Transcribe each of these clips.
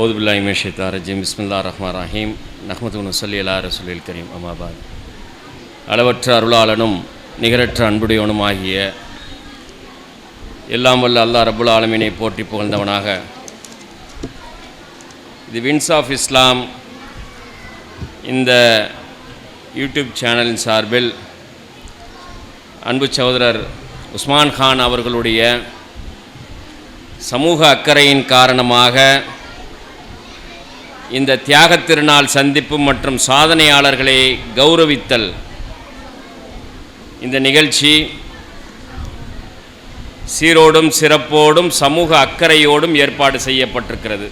அவுது பில்லாஹி மினஷ் ஷைத்தானிர் ரஜீம். பிஸ்மில்லாஹிர் ரஹ்மானிர் ரஹீம். நஹ்மதுஹு வ நுஸல்லி அலா ரசூலில் கரீம். அம்மா பாத். அளவற்ற அருளாளனும் நிகரற்ற அன்புடையவனும் ஆகிய எல்லாம் வல்ல அல்லாஹ் ரப்புல் ஆலமீனை போற்றி புகழ்ந்தவனாக தி வின்ஸ் ஆஃப் இஸ்லாம் இந்த யூடியூப் சேனலின் சார்பில் அன்பு சகோதரர் உஸ்மான் கான் அவர்களுடைய சமூக அக்கறையின் காரணமாக இந்த தியாகத் திருநாள் சந்திப்பு மற்றும் சாதனையாளர்களை கௌரவித்தல் இந்த நிகழ்ச்சி சீரோடும் சிறப்போடும் சமூக அக்கறையோடும் ஏற்பாடு செய்யப்பட்டிருக்கிறது.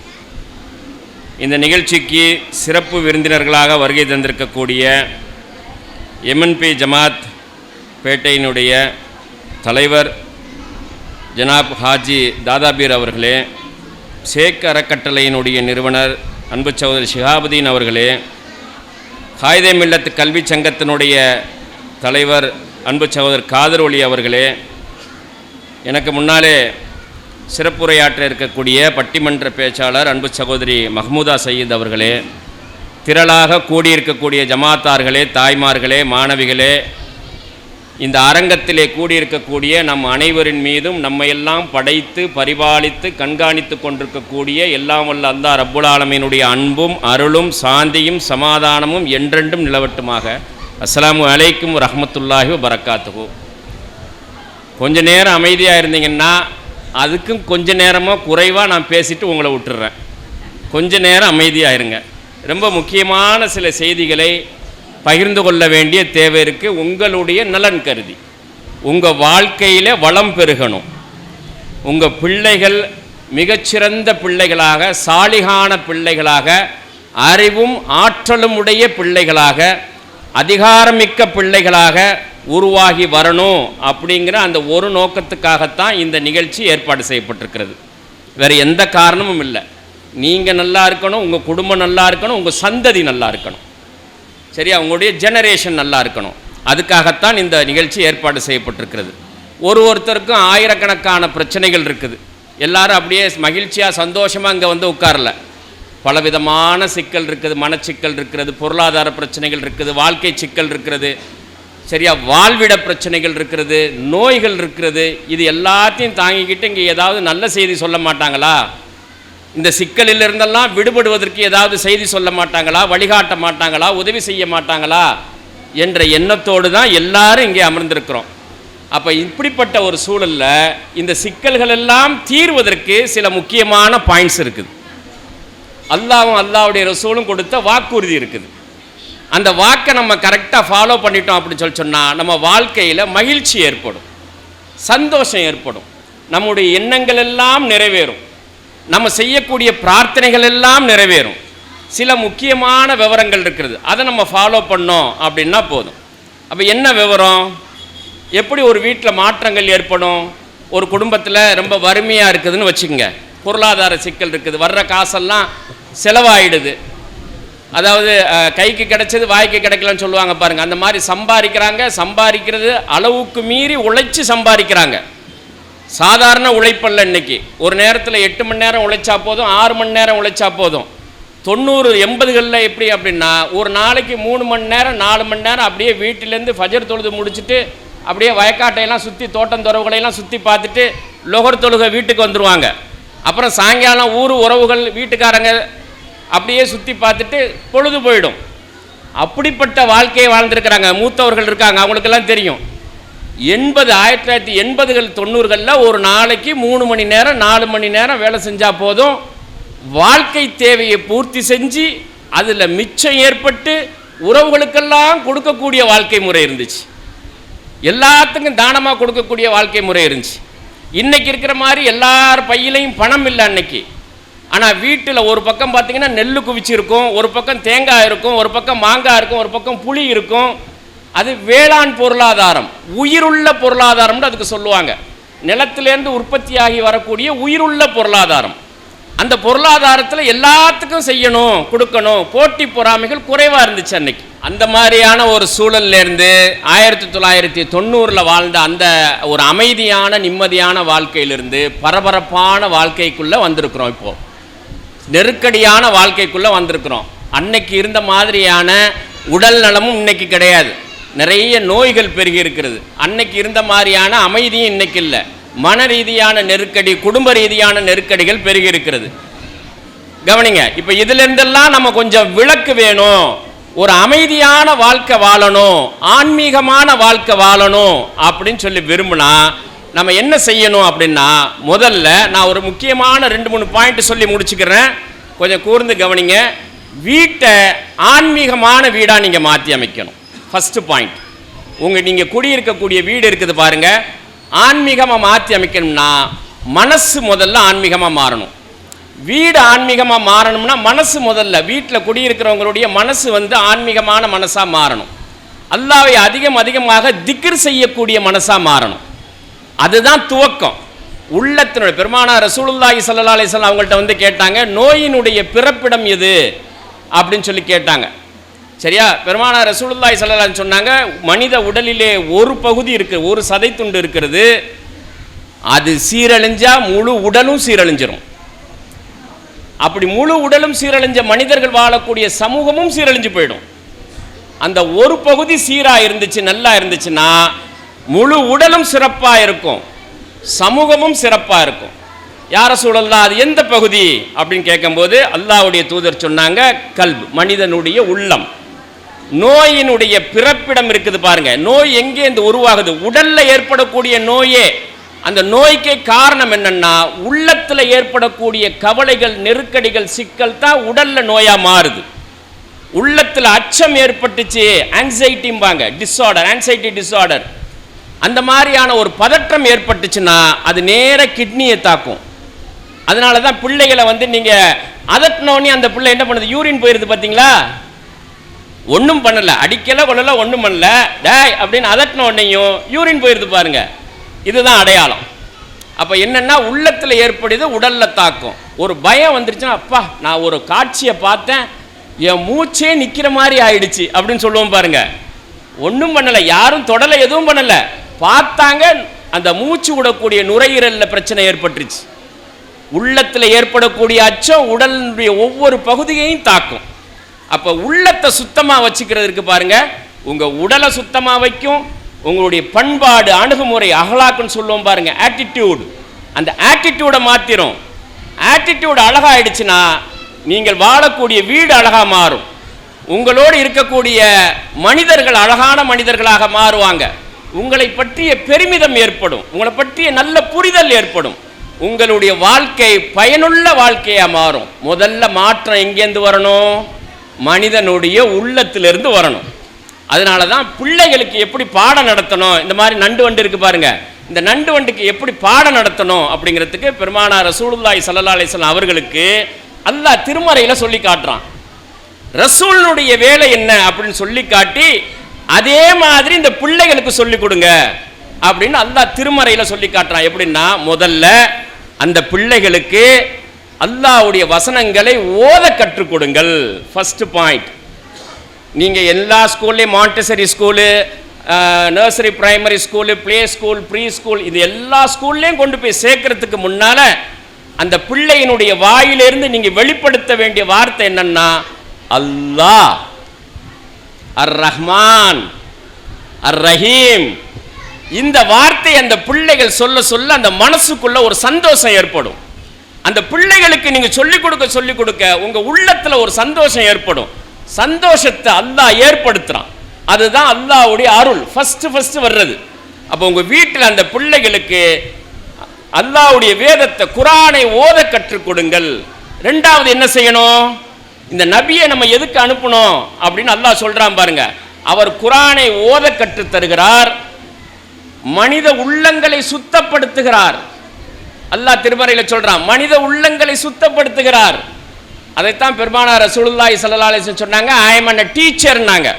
இந்த நிகழ்ச்சிக்கு சிறப்பு விருந்தினர்களாக வருகை தந்திருக்கக்கூடிய எம்என்பி ஜமாத் பேட்டையினுடைய தலைவர் ஜனாப் ஹாஜி தாதாபீர் அவர்களே, ஷேக் அறக்கட்டளையினுடைய நிறுவனர் அன்பு சகோதரி ஷிஹாபுதீன் அவர்களே, காயிதே மில்லத் கல்வி சங்கத்தினுடைய தலைவர் அன்பு சகோதரர் காதர் ஒலி அவர்களே, எனக்கு முன்னாலே சிறப்புரையாற்ற இருக்கக்கூடிய பட்டிமன்ற பேச்சாளர் அன்பு சகோதரி மஹ்மூதா சயீத் அவர்களே, திரளாக கூடியிருக்கக்கூடிய ஜமாத்தார்களே, தாய்மார்களே, மாணவிகளே, இந்த அரங்கத்திலே கூடியிருக்கக்கூடிய நம் அனைவரின் மீதும் நம்மையெல்லாம் படைத்து பரிபாலித்து கண்காணித்து கொண்டிருக்கக்கூடிய எல்லாம் வல்ல அல்லாஹ் ரப்புல் ஆலமீனுடைய அன்பும் அருளும் சாந்தியும் சமாதானமும் என்றென்றும் நிலவட்டுமாக. அஸ்ஸலாமு அலைக்கும் ரஹ்மத்துல்லாஹி வ பரக்காத்துஹு. கொஞ்ச நேரம் அமைதியாக இருந்தீங்கன்னா அதுக்கும் கொஞ்ச நேரமாக குறைவாக நான் பேசிட்டு உங்களை விட்டுறேன். கொஞ்ச நேரம் அமைதியாக இருங்க. ரொம்ப முக்கியமான சில செய்திகளை பகிர்ந்து கொள்ள வேண்டிய தேவை இருக்குது. உங்களுடைய நலன் கருதி உங்கள் வாழ்க்கையில் வளம் பெருகணும். உங்கள் பிள்ளைகள் மிகச்சிறந்த பிள்ளைகளாக, சாலிகான பிள்ளைகளாக, அறிவும் ஆற்றலும் உடைய பிள்ளைகளாக, அதிகாரமிக்க பிள்ளைகளாக உருவாகி வரணும் அப்படிங்கிற அந்த ஒரு நோக்கத்துக்காகத்தான் இந்த நிகழ்ச்சி ஏற்பாடு செய்யப்பட்டிருக்கிறது. வேறு எந்த காரணமும் இல்லை. நீங்கள் நல்லா இருக்கணும், உங்கள் குடும்பம் நல்லா இருக்கணும், உங்கள் சந்ததி நல்லா இருக்கணும், சரியா, உங்களுடைய ஜெனரேஷன் நல்லா இருக்கணும். அதுக்காகத்தான் இந்த நிகழ்ச்சி ஏற்பாடு செய்யப்பட்டிருக்கிறது. ஒருத்தருக்கும் ஆயிரக்கணக்கான பிரச்சனைகள் இருக்குது. எல்லாரும் அப்படியே மகிழ்ச்சியாக சந்தோஷமாக இங்கே வந்து உட்காரல. பலவிதமான சிக்கல் இருக்குது. மனச்சிக்கல் இருக்கிறது, பொருளாதார பிரச்சனைகள் இருக்குது, வாழ்க்கை சிக்கல் இருக்கிறது, சரியா, வாழ்விட பிரச்சனைகள் இருக்கிறது, நோய்கள் இருக்கிறது. இது எல்லாத்தையும் தாங்கிக்கிட்டு இங்கே ஏதாவது நல்ல செய்தி சொல்ல மாட்டாங்களா? இந்த சிக்கலில் இருந்தெல்லாம் விடுபடுவதற்கு ஏதாவது செய்தி சொல்ல மாட்டாங்களா? வழிகாட்ட மாட்டாங்களா? உதவி செய்ய மாட்டாங்களா என்ற எண்ணத்தோடு தான் எல்லாரும் இங்கே அமர்ந்திருக்கிறோம். அப்போ இப்படிப்பட்ட ஒரு சூழலில் இந்த சிக்கல்கள் எல்லாம் தீர்வதற்கு சில முக்கியமான பாயிண்ட்ஸ் இருக்குது. அல்லாஹ்வுடைய ரசூலும் கொடுத்த வாக்குறுதி இருக்குது. அந்த வாக்கை நம்ம கரெக்டாக ஃபாலோ பண்ணிட்டோம் அப்படின்னு சொன்னால் நம்ம வாழ்க்கையில் மகிழ்ச்சி ஏற்படும், சந்தோஷம் ஏற்படும், நம்முடைய எண்ணங்கள் எல்லாம் நிறைவேறும், நம்ம செய்யக்கூடிய பிரார்த்தனைகள் எல்லாம் நிறைவேறும். சில முக்கியமான விவரங்கள் இருக்கிறது, அதை நம்ம ஃபாலோ பண்ணோம் அப்படின்னா போதும். அப்போ என்ன விவரம்? எப்படி ஒரு வீட்டில் மாற்றங்கள் ஏற்படும்? ஒரு குடும்பத்தில் ரொம்ப வறுமையாக இருக்குதுன்னு வச்சுக்கோங்க, பொருளாதார சிக்கல் இருக்குது, வர்ற காசெல்லாம் செலவாயிடுது. அதாவது கைக்கு கிடைச்சது வாய்க்கு கிடைக்கலன்னு சொல்லுவாங்க பாருங்கள், அந்த மாதிரி சம்பாதிக்கிறாங்க. சம்பாதிக்கிறது அளவுக்கு மீறி உழைச்சி சம்பாதிக்கிறாங்க. சாதாரண உழைப்பல்ல. இன்றைக்கி ஒரு நேரத்தில் 8 மணி நேரம் உழைச்சா போதும், 6 மணி நேரம் உழைச்சா போதும். 90 80களில் எப்படி அப்படின்னா ஒரு நாளைக்கு 3 மணி நேரம் 4 மணி நேரம் அப்படியே வீட்டிலேருந்து ஃபஜர் தொழுது முடிச்சுட்டு அப்படியே வயக்காட்டையெல்லாம் சுற்றி தோட்டம் துறவுகளையெல்லாம் சுற்றி பார்த்துட்டு லொகர் தொழுகை வீட்டுக்கு வந்துடுவாங்க. அப்புறம் சாயங்காலம் ஊர் உறவுகள் வீட்டுக்காரங்க அப்படியே சுற்றி பார்த்துட்டு பொழுது போயிடும். அப்படிப்பட்ட வாழ்க்கையை வாழ்ந்துருக்கிறாங்க. மூத்தவர்கள் இருக்காங்க, அவங்களுக்கெல்லாம் தெரியும். 1980கள் 90களில் ஒரு நாளைக்கு 3 மணி நேரம் 4 மணி நேரம் வேலை செஞ்சால் போதும், வாழ்க்கை தேவையை பூர்த்தி செஞ்சு அதில் மிச்சம் ஏற்பட்டு உறவுகளுக்கெல்லாம் கொடுக்கக்கூடிய வாழ்க்கை முறை இருந்துச்சு. எல்லாத்துக்கும் தானமாக கொடுக்கக்கூடிய வாழ்க்கை முறை இருந்துச்சு. இன்றைக்கி இருக்கிற மாதிரி எல்லார் பையிலையும் பணம் இல்லை அன்னைக்கு. ஆனால் வீட்டில் ஒரு பக்கம் பார்த்திங்கன்னா நெல் குவிச்சு இருக்கும், ஒரு பக்கம் தேங்காய் இருக்கும், ஒரு பக்கம் மாங்காய் இருக்கும், ஒரு பக்கம் புளி இருக்கும். அது வேளாண் பொருளாதாரம், உயிருள்ள பொருளாதாரம்னு அதுக்கு சொல்லுவாங்க. நிலத்திலேருந்து உற்பத்தியாகி வரக்கூடிய உயிருள்ள பொருளாதாரம். அந்த பொருளாதாரத்தில் எல்லாத்துக்கும் செய்யணும், கொடுக்கணும், போட்டி பொறாமைகள் குறைவாக இருந்துச்சு அன்னைக்கு. அந்த மாதிரியான ஒரு சூழல்லேருந்து 1990 வாழ்ந்த அந்த ஒரு அமைதியான நிம்மதியான வாழ்க்கையிலிருந்து பரபரப்பான வாழ்க்கைக்குள்ளே வந்திருக்கிறோம். இப்போது நெருக்கடியான வாழ்க்கைக்குள்ளே வந்திருக்கிறோம். அன்னைக்கு இருந்த மாதிரியான உடல் நலமும் இன்னைக்கு கிடையாது. நிறைய நோய்கள் பெருகி இருக்கிறது. அன்னைக்கு இருந்த மாதிரியான அமைதியும் இன்னைக்கு இல்லை. மன ரீதியான நெருக்கடி, குடும்ப ரீதியான நெருக்கடிகள் பெருகி இருக்கிறது. கவனிங்க, இப்போ இதிலிருந்தெல்லாம் நம்ம கொஞ்சம் விளக்கு வேணும். ஒரு அமைதியான வாழ்க்கை வாழணும், ஆன்மீகமான வாழ்க்கை வாழணும் அப்படின்னு சொல்லி விரும்பினா நம்ம என்ன செய்யணும் அப்படின்னா, முதல்ல நான் ஒரு முக்கியமான 2-3 பாயிண்ட் சொல்லி முடிச்சுக்கிறேன், கொஞ்சம் கூர்ந்து கவனிங்க. வீட்டை ஆன்மீகமான வீடாக நீங்கள் மாற்றி அமைக்கணும். ஃபஸ்ட்டு பாயிண்ட், நீங்கள் குடியிருக்கக்கூடிய வீடு இருக்குது பாருங்க, ஆன்மீகமாக மாற்றி அமைக்கணும்னா மனசு முதல்ல ஆன்மீகமாக மாறணும். வீடு ஆன்மீகமாக மாறணும்னா மனசு முதல்ல, வீட்டில் குடியிருக்கிறவங்களுடைய மனசு ஆன்மீகமான மனசாக மாறணும். அல்லாஹ்வை அதிகமாக திக்ர் செய்யக்கூடிய மனசாக மாறணும். அதுதான் துவக்கம். உள்ளத்தினுடைய பெருமானார் ரசூலுல்லாஹி ஸல்லல்லாஹு அலைஹி வஸல்லம் அவங்கள்ட்ட கேட்டாங்க, நோயினுடைய பிறப்பிடம் எது அப்படின்னு சொல்லி கேட்டாங்க. சரியா? பெருமானார் ரசூலுல்லாஹி ஸல்லல்லாஹு அலைஹி வஸல்லம் சொன்னாங்க, மனித உடலிலே ஒரு பகுதி இருக்கு, ஒரு சதை துண்டு இருக்கிறது, அது சீரழிஞ்சா முழு உடலும் சீரழிஞ்சிரும். அப்படி முழு உடலும் சீரழிஞ்ச மனிதர்கள் வாழக்கூடிய சமூகமும் சீரழிஞ்சு போயிடும். அந்த ஒரு பகுதி சீராக இருந்துச்சு, நல்லா இருந்துச்சுன்னா முழு உடலும் சிறப்பாக இருக்கும், சமூகமும் சிறப்பாக இருக்கும். யார சூழல்லாம் அது எந்த பகுதி அப்படின்னு கேட்கும்போது அல்லாஹ்வுடைய தூதர் சொன்னாங்க, கல்ப், மனிதனுடைய உள்ளம். நோயினுடைய பிறப்பிடம் இருக்குது பாருங்க. நோய் எங்கே இந்த உருவாகுது? உடல்ல ஏற்படக்கூடிய நோயே. அந்த நோய்க்கே காரணம் என்னன்னா, உள்ளத்தில் ஏற்படக்கூடிய கவலைகள், நெருக்கடிகள், சிக்கல் தான் உடல்ல நோயா மாறுது. உள்ளத்தில் அச்சம் ஏற்பட்டுச்சு, ஆங்ஸைட்டிம்பாங்க, டிஸார்டர், ஆங்ஸைட்டி டிஸார்டர், அந்த மாதிரியான ஒரு பதற்றம் ஏற்பட்டுச்சுன்னா அது நேர கிட்னியை தாக்கும். அதனால தான் பிள்ளைகளை நீங்கள் அதட்டினோடனே அந்த பிள்ளை என்ன பண்ணுது? யூரின் போயிருது. பார்த்தீங்களா? ஒன்றும் பண்ணலை, அடிக்கலை கொள்ளலை, ஒன்றும் பண்ணல, டேய் அப்படின்னு அதட்டின உடனேயும் யூரின் போயிருது பாருங்க. இதுதான் அடையாளம். அப்போ என்னென்னா, உள்ளத்தில் ஏற்படுது, உடலில் தாக்கும். ஒரு பயம் வந்துருச்சுன்னா, அப்பா நான் ஒரு காட்சியை பார்த்தேன், என் மூச்சே நிற்கிற மாதிரி ஆயிடுச்சு அப்படின்னு சொல்லுவோம் பாருங்க. ஒன்றும் பண்ணலை, யாரும் தொடலை, எதுவும் பண்ணலை, பார்த்தாங்க, அந்த மூச்சு விடக்கூடிய நுரையீரலில் பிரச்சனை ஏற்பட்டுருச்சு. உள்ளத்தில் ஏற்படக்கூடிய அச்சம் உடலுடைய ஒவ்வொரு பகுதியையும் தாக்கும். அப்போ உள்ளத்தை சுத்தமாக வச்சுக்கிறதுக்கு பாருங்க, உங்கள் உடலை சுத்தமாக வைக்கும், உங்களுடைய பண்பாடு, அணுகுமுறை, அகலாக்குன்னு சொல்லுவோம் பாருங்க, ஆட்டிடியூடு, அந்த ஆட்டிடியூடை மாற்றிடும். ஆட்டிடியூடு அழகாயிடுச்சுன்னா நீங்கள் வாழக்கூடிய வீடு அழகாக மாறும். உங்களோடு இருக்கக்கூடிய மனிதர்கள் அழகான மனிதர்களாக மாறுவாங்க. உங்களை பற்றிய பெருமிதம் ஏற்படும், உங்களை பற்றிய நல்ல புரிதல் ஏற்படும். உங்களுடைய வாழ்க்கை பயனுள்ள வாழ்க்கையாக மாறும். முதல்ல மாற்றம் எங்கேருந்து வரணும்? மனிதனுடைய உள்ளத்திலிருந்து வரணும். அதனால தான் பிள்ளைகளுக்கு எப்படி பாடம் நடத்தணும், இந்த மாதிரி நண்டு வண்டு இருக்கு பாருங்க, இந்த நண்டு வண்டுக்கு எப்படி பாடம் நடத்தணும் அப்படிங்கிறதுக்கு பெருமானார் ரசூலுல்லாஹி ஸல்லல்லாஹு அலைஹி வஸல்லம் அவர்களுக்கு அல்லாஹ் திருமறையில் சொல்லி காட்டுறான். ரசூலுடைய வேலை என்ன அப்படின்னு சொல்லி காட்டி, அதே மாதிரி இந்த பிள்ளைகளுக்கு சொல்லி கொடுங்க அப்படின்னு அல்லாஹ் திருமறையில் சொல்லி காட்டுறான். எப்படின்னா, முதல்ல அந்த பிள்ளைகளுக்கு அல்லாஹ்வுடைய வசனங்களை ஓத கற்றுக் கொடுங்கள். First point. நீங்கள் எல்லா ஸ்கூல்லையும், Montessori school, nursery, primary school, play school, pre school, இது எல்லா ஸ்கூல்லையும் கொண்டு போய் சேர்க்கறதுக்கு முன்னால் அந்த பிள்ளையினுடைய வாயிலிருந்து நீங்கள் வெளிப்படுத்த வேண்டிய வார்த்தை என்னன்னா, அல்லாஹ், அர் ரஹ்மான், அர் ரஹீம். இந்த வார்த்தை அந்த பிள்ளைகள் சொல்ல சொல்ல அந்த மனசுக்குள்ள ஒரு சந்தோஷம் ஏற்படும். அந்த பிள்ளைகளுக்கு நீங்கள் சொல்லிக் கொடுக்க உங்கள் உள்ளத்தில் ஒரு சந்தோஷம் ஏற்படும். சந்தோஷத்தை அல்லாஹ் ஏற்படுத்துறான். அதுதான் அல்லாஹ்வுடைய அருள் ஃபர்ஸ்ட் வர்றது. அப்போ உங்கள் வீட்டில் அந்த பிள்ளைகளுக்கு அல்லாஹ்வுடைய வேதத்தை, குர்ஆனை ஓத கற்றுக் கொடுங்கள். ரெண்டாவது என்ன செய்யணும்? இந்த நபியை நம்ம எதுக்கு அனுப்பணும் அப்படின்னு அல்லாஹ் சொல்றான் பாருங்க. அவர் குர்ஆனை ஓத கற்றுத் தருகிறார், மனித உள்ளங்களை சுத்தப்படுத்துகிறார். அல்லாஹ் திருமறையில் சொல்றான், மனித உள்ளங்களை சுத்தப்படுத்துகிறார். அதைத்தான் பெருமானார் ரசூலுல்லாஹி ஸல்லல்லாஹு அலைஹி வஸல்லம் சொன்னாங்க, ஐ அம் a டீச்சர்னாங்க.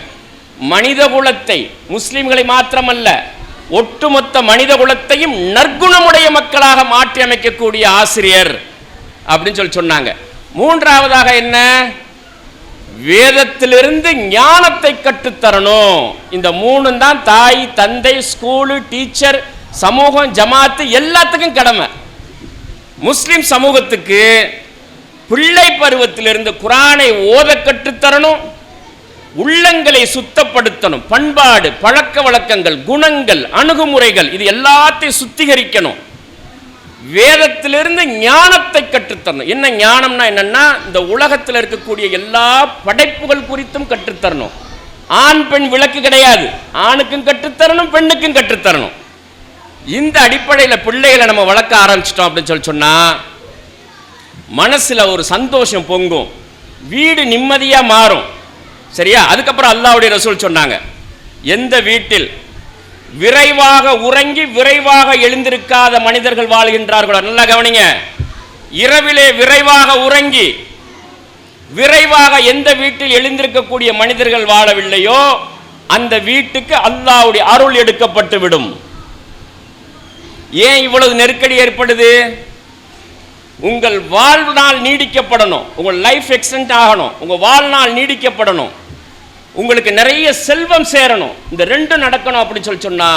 மனித குலத்தை, முஸ்லிம்களை மாத்திரமல்ல, ஒட்டுமொத்த மனித குலத்தையும் நற்குணமுடைய மக்களாக மாற்றி அமைக்கக்கூடிய ஆசிரியர் அப்படின்னு சொல்லி சொன்னாங்க. மூன்றாவதாக என்ன? வேதத்திலிருந்து ஞானத்தை கற்றுத்தரணும். இந்த மூணும் தான் தாய், தந்தை, ஸ்கூலு, டீச்சர், சமூகம், ஜமாத்து எல்லாத்துக்கும் கடமை. முஸ்லிம் சமூகத்துக்கு பிள்ளை பருவத்திலிருந்து குர்ஆனை ஓத கற்றுத்தரணும், உள்ளங்களை சுத்தப்படுத்தணும், பண்பாடு, பழக்க வழக்கங்கள், குணங்கள், அணுகுமுறைகள் இது எல்லாத்தையும் சுத்திகரிக்கணும். வேதத்திலிருந்து ஞானத்தை கற்றுத்தரணும். என்ன ஞானம்னா என்னன்னா, இந்த உலகத்தில் இருக்கக்கூடிய எல்லா படைப்புகள் குறித்தும் கற்றுத்தரணும். ஆண் பெண் விளக்கு கிடையாது, ஆணுக்கும் கற்றுத்தரணும், பெண்ணுக்கும் கற்றுத்தரணும். இந்த அடிப்படையில் பிள்ளைகளை நம்ம வளர்க்க ஆரம்பிச்சிட்டோம் அப்படின்னு சொன்னா மனசுல ஒரு சந்தோஷம் பொங்கும், வீடு நிம்மதியா மாறும். சரியா? அதுக்கப்புறம் அல்லாஹ்வுடைய ரசூல் சொன்னாங்க, எந்த வீட்டில் விரைவாக உறங்கி விரைவாக எழுந்திருக்காத மனிதர்கள் வாழ்கின்றார்களோ, நல்லா கவனிங்க, இரவிலே விரைவாக உறங்கி விரைவாக எந்த வீட்டில் எழுந்திருக்கக்கூடிய மனிதர்கள் வாழவில்லையோ அந்த வீட்டுக்கு அல்லாஹ்வுடைய அருள் எடுக்கப்பட்டு விடும். ஏன் இவ்வளவு நெருக்கடி ஏற்படுது? உங்கள் வாழ்நாள் நீடிக்கப்படணும், உங்கள் லைஃப் எக்ஸ்டெண்ட் ஆகணும், உங்க வாழ்நாள் நீடிக்கப்படணும், உங்களுக்கு நிறைய செல்வம் சேரணும். இந்த ரெண்டும் நடக்கணும் அப்படின்னு சொன்னா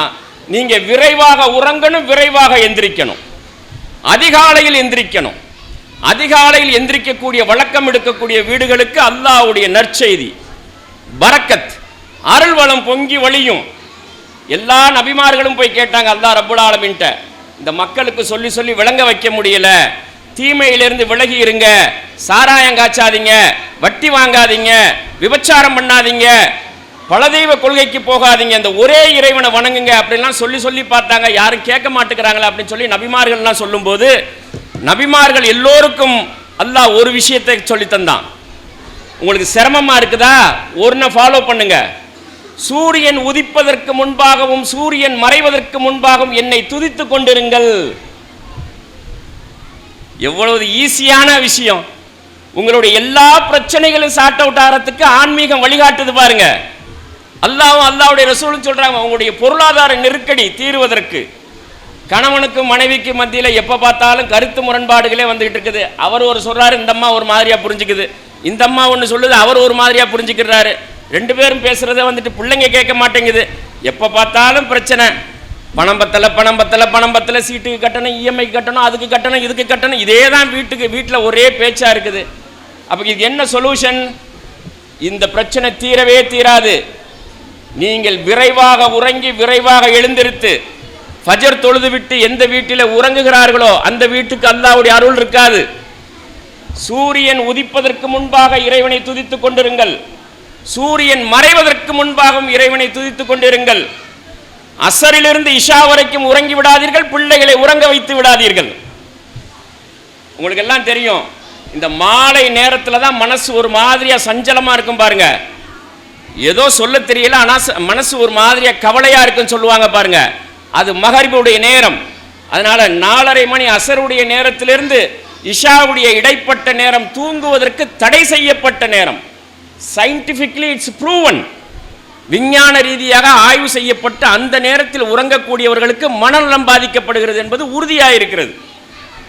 நீங்க விரைவாக உறங்கணும், விரைவாக எந்திரிக்கணும், அதிகாலையில் எந்திரிக்கணும். அதிகாலையில் எந்திரிக்கக்கூடிய வழக்கம் எடுக்கக்கூடிய வீடுகளுக்கு அல்லாஹ்வுடைய நற்செய்தி, பரக்கத், அருள் வளம் பொங்கி வழியும். எல்லா நபிமார்களும் போய் கேட்டாங்க அல்லாஹ் ரப்புல் ஆலமீன்ட்ட, இந்த மக்களுக்கு சொல்லி சொல்லி விளங்க வைக்க முடியல, தீமையிலிருந்து விலகி இருங்க, சாராயம் காய்ச்சாதீங்க, வட்டி வாங்காதீங்க, விபச்சாரம் பண்ணாதீங்க, பலதெய்வ கொள்கைக்கு போகாதீங்க, இந்த ஒரே இறைவனை வணங்குங்க அப்படின்லாம் சொல்லி சொல்லி பார்த்தாங்க. யாரும் கேட்க மாட்டேங்கிறாங்களா அப்படின்னு சொல்லி நபிமார்கள்லாம் சொல்லும்போது, நபிமார்கள் எல்லோருக்கும் அல்லாஹ் ஒரு விஷயத்தை சொல்லி தந்தான். உங்களுக்கு சிரமமா இருக்குதா, ஒன்றை ஃபாலோ பண்ணுங்க, சூரியன் உதிப்பதற்கு முன்பாகவும் சூரியன் மறைவதற்கு முன்பாகவும் என்னை துதித்து கொண்டிருங்கள். எவ்வளவு ஈஸியான விஷயம்! உங்களுடைய எல்லா பிரச்சனைகளும் சார்ட் அவுட் ஆகிறதுக்கு ஆன்மீகம் வழிகாட்டுது பாருங்க. அல்லாஹ்வும் அல்லாஹ்வுடைய ரசூலும் சொல்றாங்க, உங்களுடைய பொருளாதார நெருக்கடி தீர்வதற்கு கணவனுக்கு மனைவிக்கு மத்தியில் எப்போ பார்த்தாலும் கருத்து முரண்பாடுகளே வந்துகிட்டு இருக்குது. அவர் ஒரு சொல்றாரு, இந்த அம்மா ஒரு மாதிரியா புரிஞ்சுக்குது, இந்த அம்மா ஒன்று சொல்லுது, அவர் ஒரு மாதிரியா புரிஞ்சுக்கிறாரு, ரெண்டு பேரும் பேசுறத வந்துட்டு பிள்ளைங்க கேட்க மாட்டேங்குது, எப்போ பார்த்தாலும் பிரச்சனை, பணம் பத்தல, சீட்டுக்கு கட்டணும், இஎம்ஐ கட்டணும், அதுக்கு கட்டணும், இதுக்கு கட்டணும், இதே தான் வீட்டில் ஒரே பேச்சா இருக்குது. அப்போ இது என்ன சொல்யூஷன்? இந்த பிரச்சனை தீரவே தீராது. நீங்கள் விரைவாக உறங்கி விரைவாக எழுந்திருத்து ஃபஜர் தொழுது விட்டு எந்த வீட்டில் உறங்குகிறார்களோ அந்த வீட்டுக்கு அல்லாஹ்வுடைய அருள் இருக்காது. சூரியன் உதிப்பதற்கு முன்பாக இறைவனை துதித்துக் கொண்டிருங்கள், சூரியன் மறைவதற்கு முன்பாகவும் இறைவனை துதித்துக் கொண்டிருங்கள். அசரிலிருந்து இஷா வரைக்கும் உறங்கி விடாதீர்கள், பிள்ளைகளை உறங்க வைத்து விடாதீர்கள். உங்களுக்கு எல்லாம் தெரியும், இந்த மாலை நேரத்தில் தான் மனசு ஒரு மாதிரியா சஞ்சலமா இருக்கும் பாருங்க. ஏதோ சொல்ல தெரியல, ஆனால் மனசு ஒரு மாதிரியா கவலையா இருக்குன்னு சொல்லுவாங்க பாருங்க. அது மகரிபுடைய நேரம். அதனால 4:30 மணி அசருடைய நேரத்திலிருந்து இஷாவுடைய இடைப்பட்ட நேரம் தூங்குவதற்கு தடை செய்யப்பட்ட நேரம். சயின்டிஃபிக்லி இட்ஸ் ப்ரூவன், விஞ்ஞான ரீதியாக ஆய்வு செய்யப்பட்ட அந்த நேரத்தில் உறங்கக்கூடியவர்களுக்கு மனநலம் பாதிக்கப்படுகிறது என்பது உறுதியாயிருக்கிறது.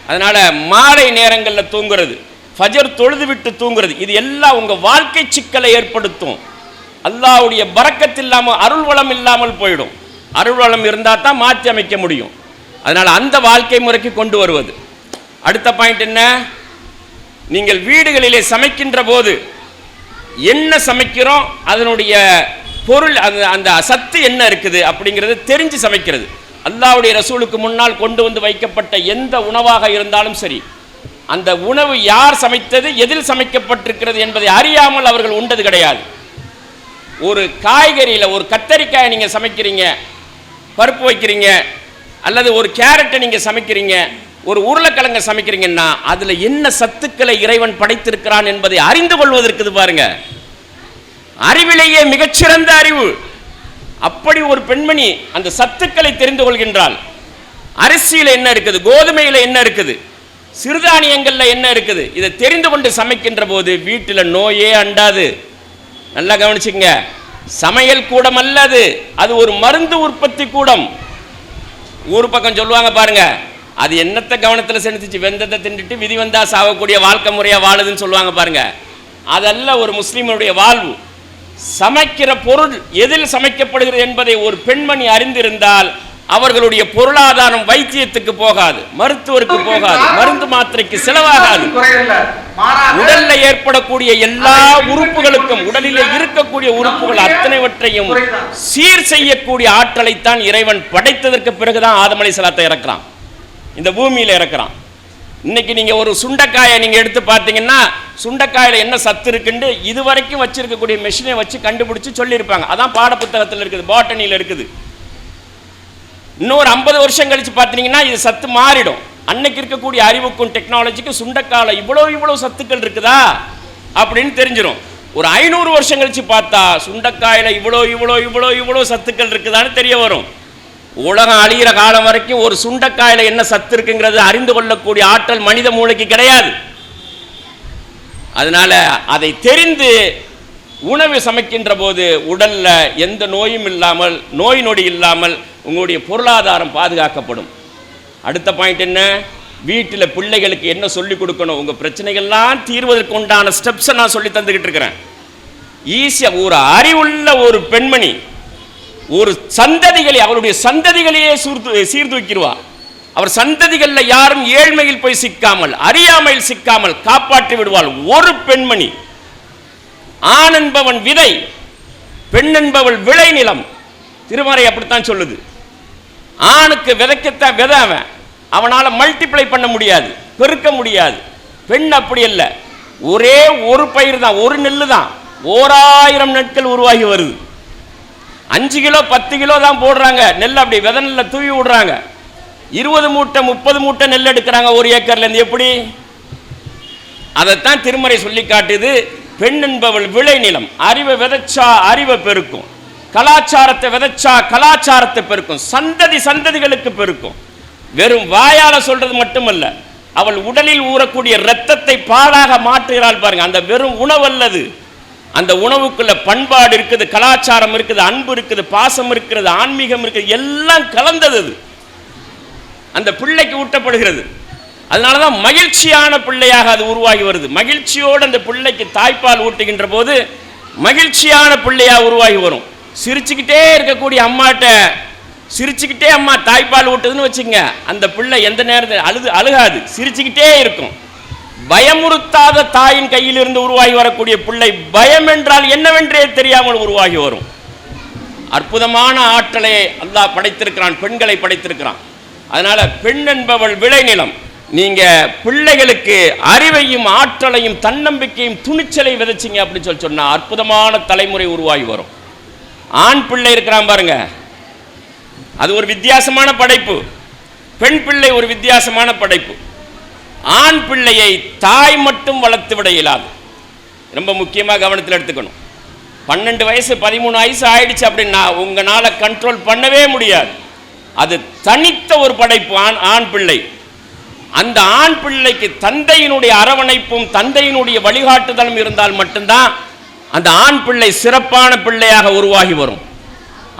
அதனால மாலை நேரங்களில் தூங்குறது, ஃபஜர் தொழுது விட்டு தூங்குறது, இது எல்லாம் உங்க வாழ்க்கை சிக்கலை ஏற்படுத்தும். அல்லாஹ்வுடைய பரக்கத் இல்லாமல் அருள் வளம் இல்லாமல் போயிடும். அருள் வளம் இருந்தால் தான் மாற்றி அமைக்க முடியும். அதனால அந்த வாழ்க்கை முறைக்கு கொண்டு வருவது. அடுத்த பாயிண்ட் என்ன? நீங்கள் வீடுகளிலே சமைக்கின்ற போது என்ன சமைக்கிறோம், அதனுடைய பொருள், அந்த சத்து என்ன இருக்குது அப்படிங்கிறது தெரிஞ்சு சமைக்கிறது. அல்லாஹ்வுடைய ரசூலுக்கு முன்னால் கொண்டு வந்து வைக்கப்பட்ட எந்த உணவாக இருந்தாலும் சரி, அந்த உணவு யார் சமைத்தது, எதில் சமைக்கப்பட்டிருக்கிறது என்பதை அறியாமல் அவர்கள் உண்டது கிடையாது. ஒரு காய்கறியில் ஒரு கத்தரிக்காயை நீங்கள் சமைக்கிறீங்க, பருப்பு வைக்கிறீங்க, அல்லது ஒரு கேரட்டை நீங்கள் சமைக்கிறீங்க, ஒரு உருளைக்கிழங்கை சமைக்கிறீங்கன்னா அதில் என்ன சத்துக்களை இறைவன் படைத்திருக்கிறான் என்பதை அறிந்து கொள்வதற்கு பாருங்க, அறிவிலேயே மிகச்சிறந்த அறிவு. அப்படி ஒரு பெண்மணி அந்த சத்துக்களை தெரிந்து கொள்கின்றாள். அரிசியில் என்ன இருக்குது, கோதுமையில் என்ன இருக்குது, சிறுதானியங்களில் என்ன இருக்குது, இதை தெரிந்து கொண்டு சமைக்கின்ற போது வீட்டில் நோயே அண்டாது. நல்லா கவனிச்சுங்க, சமையல் கூடம் அல்லது அது ஒரு மருந்து உற்பத்தி கூடம். ஊர் பக்கம் சொல்லுவாங்க பாருங்க, அது என்னத்தை கவனத்தில் செலுத்திச்சு, வெந்தத்தை தின்னுட்டு விதி வந்தா சாகக்கூடிய வாழ்க்கை முறையா வாழுதுன்னு சொல்லுவாங்க பாருங்க. அதல்ல ஒரு முஸ்லீமுடைய வாழ்வு. சமைக்கிற பொருள் எதில் சமைக்கப்படுகிறது என்பதை ஒரு பெண்மணி அறிந்திருந்தால் அவர்களுடைய பொருளாதாரம் வைத்தியத்துக்கு போகாது, மருத்துவருக்கு போகாது, மருந்து மாத்திரைக்கு செலவாகாது. உடல்ல ஏற்படக்கூடிய எல்லா உறுப்புகளுக்கும், உடலில் இருக்கக்கூடிய உறுப்புகள் அத்தனைவற்றையும் சீர் செய்யக்கூடிய ஆற்றலைத்தான் இறைவன் படைத்ததற்கு பிறகுதான் ஆதம் அலைஹிஸ்ஸலாத்தை இறக்குறான், இந்த பூமியில இறக்குறான். இன்னைக்கு நீங்க ஒரு சுண்டைக்காயை நீங்க எடுத்து பார்த்தீங்கன்னா சுண்டைக்காயில என்ன சத்து இருக்குன்னு இதுவரைக்கும் வச்சிருக்கக்கூடிய மெஷினை வச்சு கண்டுபிடிச்சு சொல்லியிருப்பாங்க. அதான் பாட புத்தகத்தில் இருக்குது, பாட்டனியில் இருக்குது. இன்னொரு 50 வருஷம் கழிச்சு பார்த்தீங்கன்னா இது சத்து மாறிடும். அன்னைக்கு இருக்கக்கூடிய அறிவுக்கும் டெக்னாலஜிக்கும் சுண்டைக்காயில இவ்வளவு சத்துக்கள் இருக்குதா அப்படின்னு தெரிஞ்சிடும். ஒரு 500 வருஷம் கழிச்சு பார்த்தா சுண்டைக்காயில இவ்வளோ சத்துக்கள் இருக்குதான்னு தெரிய வரும். உலகம் அழிகிற காலம் வரைக்கும் ஒரு சுண்டைக்காயில என்ன சத்து இருக்குங்கிறது அறிந்து கொள்ளக்கூடிய ஆற்றல் மனித மூளைக்கு கிடையாது. அதனால அதை தெரிந்து உணவு சமைக்கின்ற போது உடல்ல எந்த நோயும் இல்லாமல், நோய் நொடி இல்லாமல் உங்களுடைய பொருளாதாரம் பாதுகாக்கப்படும். அடுத்த பாயிண்ட் என்ன? வீட்டில் பிள்ளைகளுக்கு என்ன சொல்லிக் கொடுக்கணும், உங்க பிரச்சனைகள்லாம் தீர்வதற்கு உண்டான ஸ்டெப்ஸை நான் சொல்லி தந்துகிட்டு இருக்கிறேன். ஈஸியா ஒரு அறிவுள்ள ஒரு பெண்மணி ஒரு சந்ததிகளை, அவருடைய சந்ததிகளையே சீர்தூக்கிடுவா. அவர் சந்ததிகளில் யாரும் ஏழ்மையில் போய் சிக்காமல், அறியாமையில் சிக்காமல் காப்பாற்றி விடுவாள் ஒரு பெண்மணி. ஆண் என்பவன் விதை, பெண் என்பவள் விளைநிலம். திருமறை அப்படித்தான் சொல்லுது. ஆணுக்கு விதைக்கத்தான் விதை, அவனால் மல்டிப்ளை பண்ண முடியாது, பெருக்க முடியாது. பெண் அப்படி அல்ல, ஒரே ஒரு பயிர் தான், ஒரு நெல்லு தான் 1000 நெற்கள் உருவாகி வருது. 5 கிலோ 10 கிலோ தான் போடுறாங்க நெல், அப்படி விதை நெல்லை தூவி விடுறாங்க. 20 மூட்டை 30 மூட்டை நெல் எடுக்கிறாங்க ஒரு ஏக்கர்லேருந்து. எப்படி? அதைத்தான் திருமறை சொல்லி காட்டுது. பெண் என்பவள் விளைநிலம். அறிவை விதைச்சா அறிவை பெருக்கும், கலாச்சாரத்தை விதைச்சா கலாச்சாரத்தை பெருக்கும், சந்ததிகளுக்கு பெருக்கும். வெறும் வாயால சொல்றது மட்டுமல்ல, அவள் உடலில் ஊறக்கூடிய இரத்தத்தை பாலாக மாற்றுகிறாள் பாருங்க. அந்த வெறும் உணவு அல்லது, அந்த உணவுக்குள்ள பண்பாடு இருக்குது, கலாச்சாரம் இருக்குது, அன்பு இருக்குது, பாசம் இருக்கிறது, ஆன்மீகம் இருக்குது, எல்லாம் கலந்தது. அந்த பிள்ளைக்கு ஊட்டப்படுகிறது. அதனாலதான் மகிழ்ச்சியான பிள்ளையாக அது உருவாகி வருது. மகிழ்ச்சியோடு அந்த பிள்ளைக்கு தாய்ப்பால் ஊட்டுகின்ற போது மகிழ்ச்சியான பிள்ளையா உருவாகி வரும். சிரிச்சுக்கிட்டே இருக்கக்கூடிய அம்மாட்ட சிரிச்சுக்கிட்டே அம்மா தாய்ப்பால் ஊட்டுதுன்னு வச்சுங்க, அந்த பிள்ளை எந்த நேரத்தில் அழுகாது, சிரிச்சுக்கிட்டே இருக்கும். பயமுறுத்தாத தாயின் கையில் இருந்து உருவாகி வரக்கூடிய பிள்ளை பயம் என்றால் என்னவென்றே தெரியாமல் உருவாகி வரும். அற்புதமான ஆற்றலை அல்லாஹ் படைத்திருக்கிறான், பெண்களை படைத்திருக்கிறான். அதனால பெண் என்பவள் விளைநிலம். நீங்க பிள்ளைகளுக்கு அறிவையும் ஆற்றலையும் தன்னம்பிக்கையும் துணிச்சலை விதைச்சிங்க அப்படின்னு சொன்னா அற்புதமான தலைமுறை உருவாகி வரும். ஆண் பிள்ளை இருக்கிறான் பாருங்க, அது ஒரு வித்தியாசமான படைப்பு. பெண் பிள்ளை ஒரு வித்தியாசமான படைப்பு. ஆண் பிள்ளையை தாய் மட்டும் வளர்த்து விட இயலாது. ரொம்ப முக்கியமாக கவனத்தில் எடுத்துக்கணும். 12 வயசு 13 வயசு ஆயிடுச்சு அப்படின்னா உங்களால கண்ட்ரோல் பண்ணவே முடியாது. அது தனித்த ஒரு படைப்பு ஆண் பிள்ளை. அந்த ஆண் பிள்ளைக்கு தந்தையினுடைய அரவணைப்பும் தந்தையினுடைய வழிகாட்டுதலும் இருந்தால் மட்டும்தான் அந்த ஆண் பிள்ளை சிறப்பான பிள்ளையாக உருவாகி வரும்.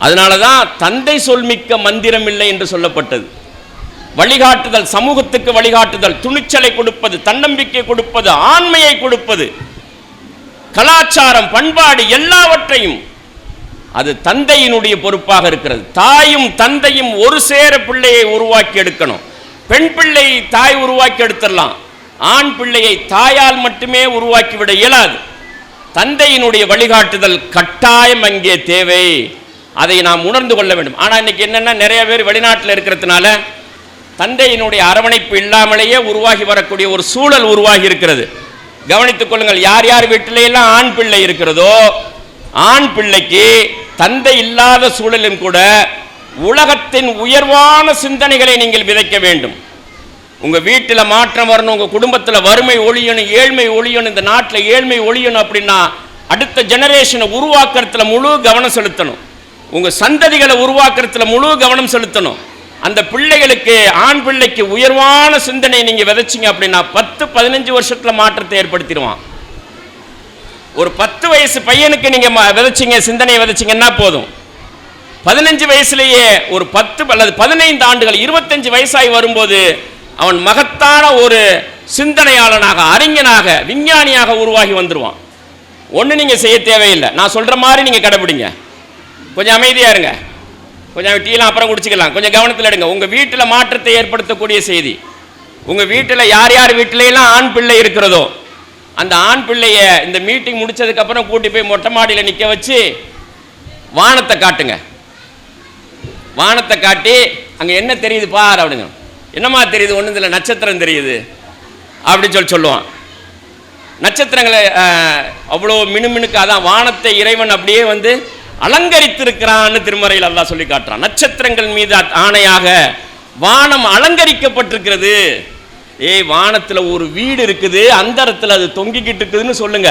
அதனாலதான் தந்தை சொல்மிக்க மந்திரம் இல்லை என்று சொல்லப்பட்டது. வழிகாட்டுதல், சமூகத்துக்கு வழிகாட்டுதல், துணிச்சலை கொடுப்பது, தன்னம்பிக்கை கொடுப்பது, ஆண்மையை கொடுப்பது, கலாச்சாரம், பண்பாடு எல்லாவற்றையும் அது தந்தையினுடைய பொறுப்பாக இருக்கிறது. தாயும் தந்தையும் ஒரு சேர பிள்ளையை உருவாக்கி எடுக்கணும். பெண் பிள்ளையை தாய் உருவாக்கி எடுத்துடலாம், ஆண் பிள்ளையை தாயால் மட்டுமே உருவாக்கிவிட இயலாது. தந்தையினுடைய வழிகாட்டுதல் கட்டாயம் அங்கே தேவை. அதை நாம் உணர்ந்து கொள்ள வேண்டும். ஆனால் இன்னைக்கு என்னென்னா நிறைய பேர் வெளிநாட்டில் இருக்கிறதுனால தந்தையினுடைய அரவணைப்பு இல்லாமலேயே உருவாகி வரக்கூடிய ஒரு சூழல் உருவாகி இருக்கிறது. கவனித்துக் கொள்ளுங்கள். யார் யார் வீட்டிலையெல்லாம் ஆண் பிள்ளை இருக்கிறதோ ஆண் பிள்ளைக்கு தந்தை இல்லாத சூழலும் கூட உலகத்தின் உயர்வான சிந்தனைகளை நீங்கள் விதைக்க வேண்டும். உங்க வீட்டில் மாற்றம் வரணும், உங்க குடும்பத்தில் வறுமை ஒழியணும், ஏழ்மை ஒழியணும், இந்த நாட்டில் ஏழ்மை ஒழியணும் அப்படின்னா அடுத்த ஜெனரேஷனை உருவாக்குறதுல முழு கவனம் செலுத்தணும். உங்க சந்ததிகளை உருவாக்குறதுல முழு கவனம் செலுத்தணும். அந்த பிள்ளைகளுக்கு, ஆண் பிள்ளைக்கு உயர்வான சிந்தனை நீங்க விதைச்சிங்க அப்படின்னா 10-15 வருஷத்துல மாற்றத்தை ஏற்படுத்திடுவான். ஒரு 10 வயசு பையனுக்கு நீங்க விதைச்சிங்க, சிந்தனையை விதைச்சிங்கன்னா போதும். 15 வயசுலேயே ஒரு 10 அல்லது 15 ஆண்டுகள் 25 வயசாகி வரும்போது அவன் மகத்தான ஒரு சிந்தனையாளனாக, அறிஞனாக, விஞ்ஞானியாக உருவாகி வந்துடுவான். ஒன்று நீங்க செய்ய தேவையில்லை, நான் சொல்ற மாதிரி நீங்க கடைபிடிங்க. கொஞ்சம் அமைதியா இருங்க. கொஞ்சம் டீலாம் அப்புறம் குடிச்சிக்கலாம். கொஞ்சம் கவனத்தில் எடுங்க. உங்கள் வீட்டில் மாற்றத்தை ஏற்படுத்தக்கூடிய செய்தி. உங்கள் வீட்டில் யார் யார் வீட்டிலெல்லாம் ஆண் பிள்ளை இருக்கிறதோ அந்த ஆண் பிள்ளைய இந்த மீட்டிங் முடிச்சதுக்கப்புறம் கூட்டி போய் மொட்டை மாடியில் நிற்க வச்சு வானத்தை காட்டுங்க. வானத்தை காட்டி அங்கே என்ன தெரியுது பார் அப்படிங்க. என்னம்மா தெரியுது? ஒன்றும் இல்லை, நட்சத்திரம் தெரியுது அப்படின்னு சொல்லுவான். நட்சத்திரங்களை அவ்வளோ மினுமினுக்கு, அதான் வானத்தை இறைவன் அப்படியே வந்து அலங்கரித்திருக்கிறான்னு திருமறையில் அல்லாஹ் சொல்லி காட்டுறான். நட்சத்திரங்கள் மீது ஆணையாக வானம் அலங்கரிக்கப்பட்டிருக்கிறது. வானத்தில் ஒரு வீடு இருக்குது, அந்த இடத்துல அது தொங்கிக்கிட்டு இருக்குதுன்னு சொல்லுங்க.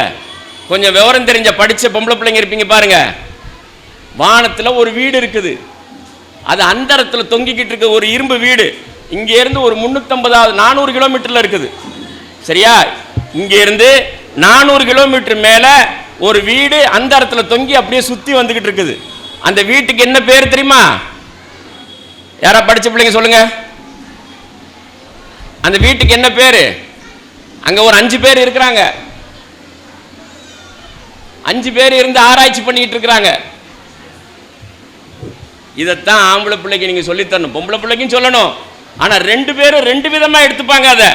கொஞ்சம் விவரம் தெரிஞ்ச படித்த பொம்பளை பிள்ளைங்க இருப்பீங்க பாருங்க. வானத்தில் ஒரு வீடு இருக்குது, அது அந்த இடத்துல தொங்கிக்கிட்டு இருக்க ஒரு இரும்பு வீடு. இங்கேருந்து ஒரு 400 கிலோமீட்டரில் இருக்குது. சரியா? இங்கேருந்து 400 கிலோமீட்டர் மேலே ஒரு வீடு அந்த இடத்துல தொங்கி அப்படியே சுற்றி வந்துக்கிட்டு இருக்குது. அந்த வீட்டுக்கு என்ன பேர் தெரியுமா? யாரா படித்த பிள்ளைங்க சொல்லுங்க. அந்த வீட்டுக்கு என்ன பேரு? அங்க ஒரு 5 பேர் இருக்கிறாங்க. 5 பேர் இருந்து ஆராய்ச்சி பண்ணிட்டு இருக்கிறாங்க. இதைத்தான் ஆம்பளை பிள்ளைக்கு நீங்க சொல்லித்தரணும், பொம்பளை பிள்ளைக்கும் சொல்லணும். ஆனா 2 பேரும் 2 விதமா எடுத்துப்பாங்க. அதை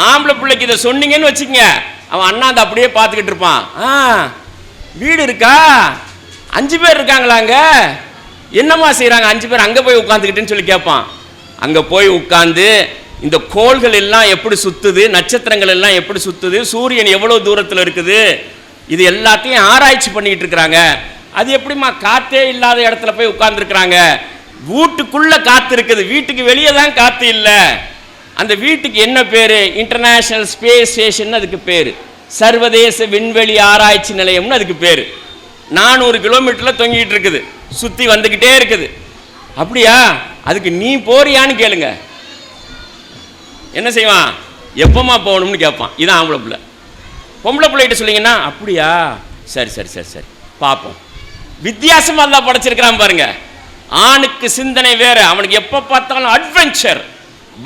ஆம்பளை பிள்ளைக்கு இதை சொன்னீங்கன்னு வச்சுக்கங்க, அவன் அண்ணா அதை அப்படியே பார்த்துக்கிட்டு இருப்பான். வீடு இருக்கா, 5 பேர் இருக்காங்களாங்க, என்னம்மா செய்யறாங்க 5 பேர், அங்க போய் உட்காந்துக்கிட்டேன்னு சொல்லி கேட்பான். அங்க போய் உட்கார்ந்து இந்த கோள்கள் எல்லாம் எப்படி சுத்துது, நட்சத்திரங்கள் எல்லாம் எப்படி சுத்துது, சூரியன் எவ்வளவு தூரத்தில் இருக்குது, இது எல்லாத்தையும் ஆராய்ச்சி பண்ணிட்டு இருக்கிறாங்க. அது எப்படிமா காத்தே இல்லாத இடத்துல போய் உட்கார்ந்துருக்கிறாங்க? வீட்டுக்குள்ள காத்து இருக்குது, வீட்டுக்கு வெளியே தான் காத்து இல்லை. அந்த வீட்டுக்கு என்ன பேரு? இன்டர்நேஷனல் ஸ்பேஸ் ஸ்டேஷன் அதுக்கு பேரு, சர்வதேச விண்வெளி ஆராய்ச்சி நிலையம்னு அதுக்கு பேரு. 400 கிலோமீட்டர்ல தொங்கிட்டு இருக்குது, சுத்தி வந்துகிட்டே இருக்குது. அப்படியா? அதுக்கு நீ போறியான்னு கேளுங்க. என்ன செய்வான்? எப்பமா போகணும்னு கேட்பான். இதான் ஆம்பளை பிள்ளை. பொம்பளை பிள்ளைகிட்ட சொல்லிங்கன்னா அப்படியா, சரி சரி சரி சரி பார்ப்போம். வித்தியாசமா தான் படைச்சிருக்கிறான் பாருங்க. ஆணுக்கு சிந்தனை வேற. அவனுக்கு எப்போ பார்த்தாலும் அட்வென்ச்சர்.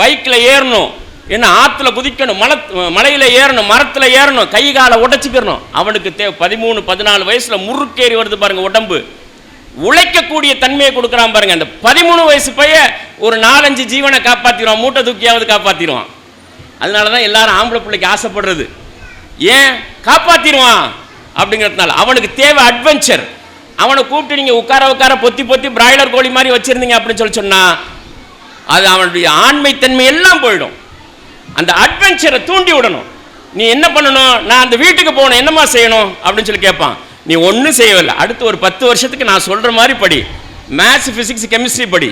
பைக்கில் ஏறணும், என்ன ஆற்றுல குதிக்கணும், மலையில் ஏறணும், மரத்தில் ஏறணும், கை காலை உடைச்சிக்கிறணும். அவனுக்கு 13-14 வயசுல முறுக்கேறி வருது பாருங்க உடம்பு. உழைக்கக்கூடிய தன்மையை கொடுக்குறான் பாருங்க. அந்த 13 வயசு பைய ஒரு 4-5 ஜீவனை காப்பாற்றிடுவான், மூட்டை தூக்கியாவது காப்பாற்றிடுவான். அதனால தான் எல்லாரும் ஆம்பளை பிள்ளைக்கு ஆசைப்படுறது. ஏன் காப்பாற்றிடுவான் அப்படிங்கிறதுனால. அவனுக்கு தேவை அட்வென்ச்சர். அவனை கூப்பிட்டு நீங்கள் உட்கார பொத்தி பொத்தி பிராய்லர் கோழி மாதிரி வச்சிருந்தீங்க அப்படின்னு சொன்னா அது அவனுடைய ஆண்மை தன்மை எல்லாம் போயிடும். அந்த அட்வென்ச்சரை தூண்டி விடணும். நீ என்ன பண்ணணும்? நான் அந்த வீட்டுக்கு போகணும், என்னமா செய்யணும் அப்படின்னு சொல்லி கேட்பான். நீ ஒன்றும் செய்யவில்லை, அடுத்து ஒரு 10 வருஷத்துக்கு நான் சொல்ற மாதிரி படி, மேத்ஸ், பிசிக்ஸ், கெமிஸ்ட்ரி படி.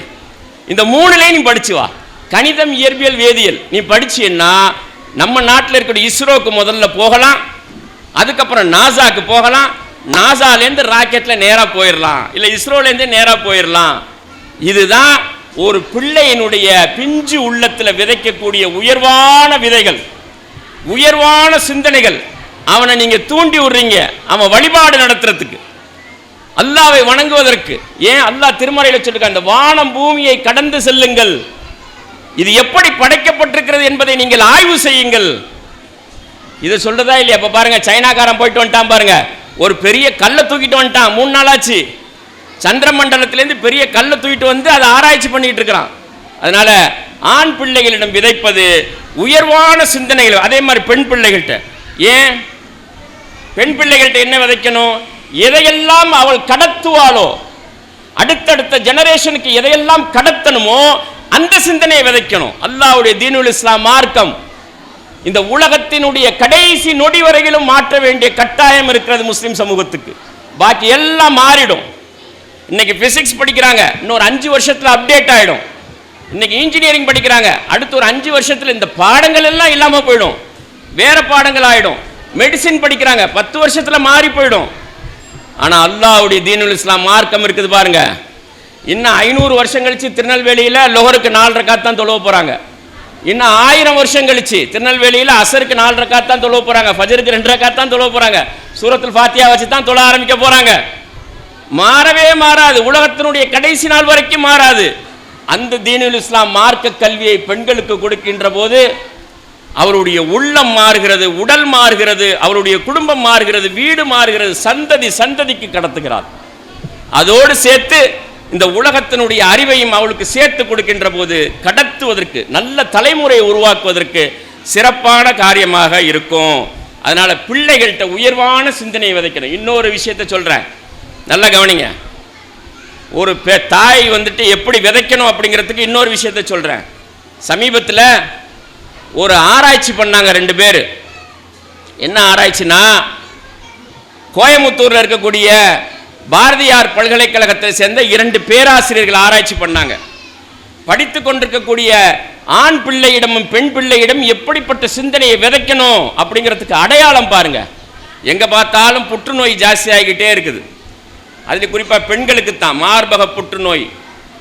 இந்த 3லையும் நீ படிச்சு வா. கணிதம், இயற்பியல், வேதியியல் நீ படிச்சீன்னா நம்ம நாட்டில் இருக்கிற இஸ்ரோக்கு முதல்ல போகலாம், அதுக்கப்புறம் நாசாக்கு போகலாம், நாசாலேருந்து ராக்கெட்ல நேரா போயிடலாம், இல்லை இஸ்ரோலேருந்து நேரா போயிடலாம். இதுதான் ஒரு பிள்ளையினுடைய பிஞ்சு உள்ளத்தில் விதைக்கக்கூடிய உயர்வான விதைகள், உயர்வான சிந்தனைகள். அவனை நீங்க தூண்டி விடுறீங்க, அவன் வழிபாடு நடத்துறதுக்கு, அல்லாவை வணங்குவதற்கு. ஏன் அல்லாஹ் திருமறையில் சொல்லிருக்க, அந்த வானம் பூமியை கடந்து செல்லுங்கள், இது எப்படி படைக்கப்பட்டிருக்கிறது என்பதை நீங்கள் ஆய்வு செய்யுங்கள். இதை சொல்றதா இல்லையா? இப்ப பாருங்க, சைனாக்காரன் போயிட்டு வந்துட்டான் பாருங்க, ஒரு பெரிய கல்லை தூக்கிட்டு வந்துட்டான். 3 நாள் ஆச்சு. சந்திரமண்டலத்திலேருந்து பெரிய கல்லை தூக்கிட்டு வந்து அதை ஆராய்ச்சி பண்ணிட்டு இருக்கிறான். அதனால ஆண் பிள்ளைகளிடம் விதைப்பது உயர்வான சிந்தனைகள். அதே மாதிரி பெண் பிள்ளைகள்கிட்ட. ஏன் பெண் பிள்ளைகள்கிட்ட என்ன விதைக்கணும்? எதையெல்லாம் அவள் கடத்துவாளோ, அடுத்தடுத்த ஜெனரேஷனுக்கு எதையெல்லாம் கடத்தணுமோ அந்த சிந்தனையை விதைக்கணும். அல்லாஹ்வுடைய தீனுல் இஸ்லாம் மார்க்கம் இந்த உலகத்தினுடைய கடைசி நொடி வரையிலும் மாற்ற வேண்டிய கட்டாயம் இருக்கிறது முஸ்லிம் சமூகத்துக்கு. பாக்கி எல்லாம் மாறிடும். இன்னைக்கு பிசிக்ஸ் படிக்கிறாங்க, இன்னொரு 5 வருஷத்துல அப்டேட் ஆயிடும். இன்னைக்கு இன்ஜினியரிங் படிக்கிறாங்க, அடுத்து ஒரு 5 வருஷத்துல இந்த பாடங்கள் எல்லாம் இல்லாம போயிடும், வேற பாடங்கள் ஆயிடும். மெடிசின் படிக்கிறாங்க, 10 வருஷத்துல மாறி போயிடும். ஆனா அல்லாஹ்வுடைய தீனுல் இஸ்லாம் மார்க்கம் இருக்குது பாருங்க. இன்னும் 500 வருஷம் கழிச்சு திருநெல்வேலியில லொஹருக்கு 4 ரக்காத் தான் தொழுவ போறாங்க. இன்னும் 1000 வருஷம் கழிச்சு திருநெல்வேலியில அசருக்கு 4 ரக்காத் தான் தொழுவ போறாங்க, ஃபஜருக்கு 2 ரக்காத் தான் தொழுவ போறாங்க, சூரத்துல் ஃபாத்திஹா வச்சு தான் தொழ ஆரம்பிக்க போறாங்க. மாறவே மாறாது, உலகத்தினுடைய கடைசி நாள் வரைக்கும் மாறாது. அந்த தீனுல் இஸ்லாம் மார்க்க கல்வியை பெண்களுக்கு கொடுக்கின்ற போது அவருடைய உள்ளம் மாறுகிறது, உடல் மாறுகிறது, அவருடைய குடும்பம் மாறுகிறது, வீடு மாறுகிறது, சந்ததிக்கு கடத்துகிறார். அதோடு சேர்த்து இந்த உலகத்தினுடைய அறிவையும் அவளுக்கு சேர்த்து கொடுக்கின்ற போது கடத்துவதற்கு நல்ல தலைமுறையை உருவாக்குவதற்கு சிறப்பான காரியமாக இருக்கும். அதனால பிள்ளைகள்கிட்ட உயர்வான சிந்தனையை விதைக்கணும். இன்னொரு விஷயத்தை சொல்றேன், நல்லா கவனிங்க. ஒரு தாய் வந்துட்டு எப்படி விதைக்கணும் அப்படிங்கிறதுக்கு இன்னொரு விஷயத்தை சொல்றேன். சமீபத்தில் ஒரு ஆராய்ச்சி பண்ணாங்க 2 பேர். என்ன ஆராய்ச்சினா, கோயம்புத்தூரில் இருக்கக்கூடிய பாரதியார் பல்கலைக்கழகத்தை சேர்ந்த 2 பேராசிரியர்கள் ஆராய்ச்சி பண்ணாங்க. படித்து கொண்டிருக்கக்கூடிய ஆண் பிள்ளையிடமும் பெண் பிள்ளையிடம் எப்படிப்பட்ட சிந்தனையை விதைக்கணும் அப்படிங்கிறதுக்கு அடையாளம் பாருங்க. எங்க பார்த்தாலும் புற்றுநோய் ஜாஸ்தி ஆகிக்கிட்டே இருக்குது. அதில் குறிப்பாக பெண்களுக்கு தான் மார்பக புற்றுநோய்,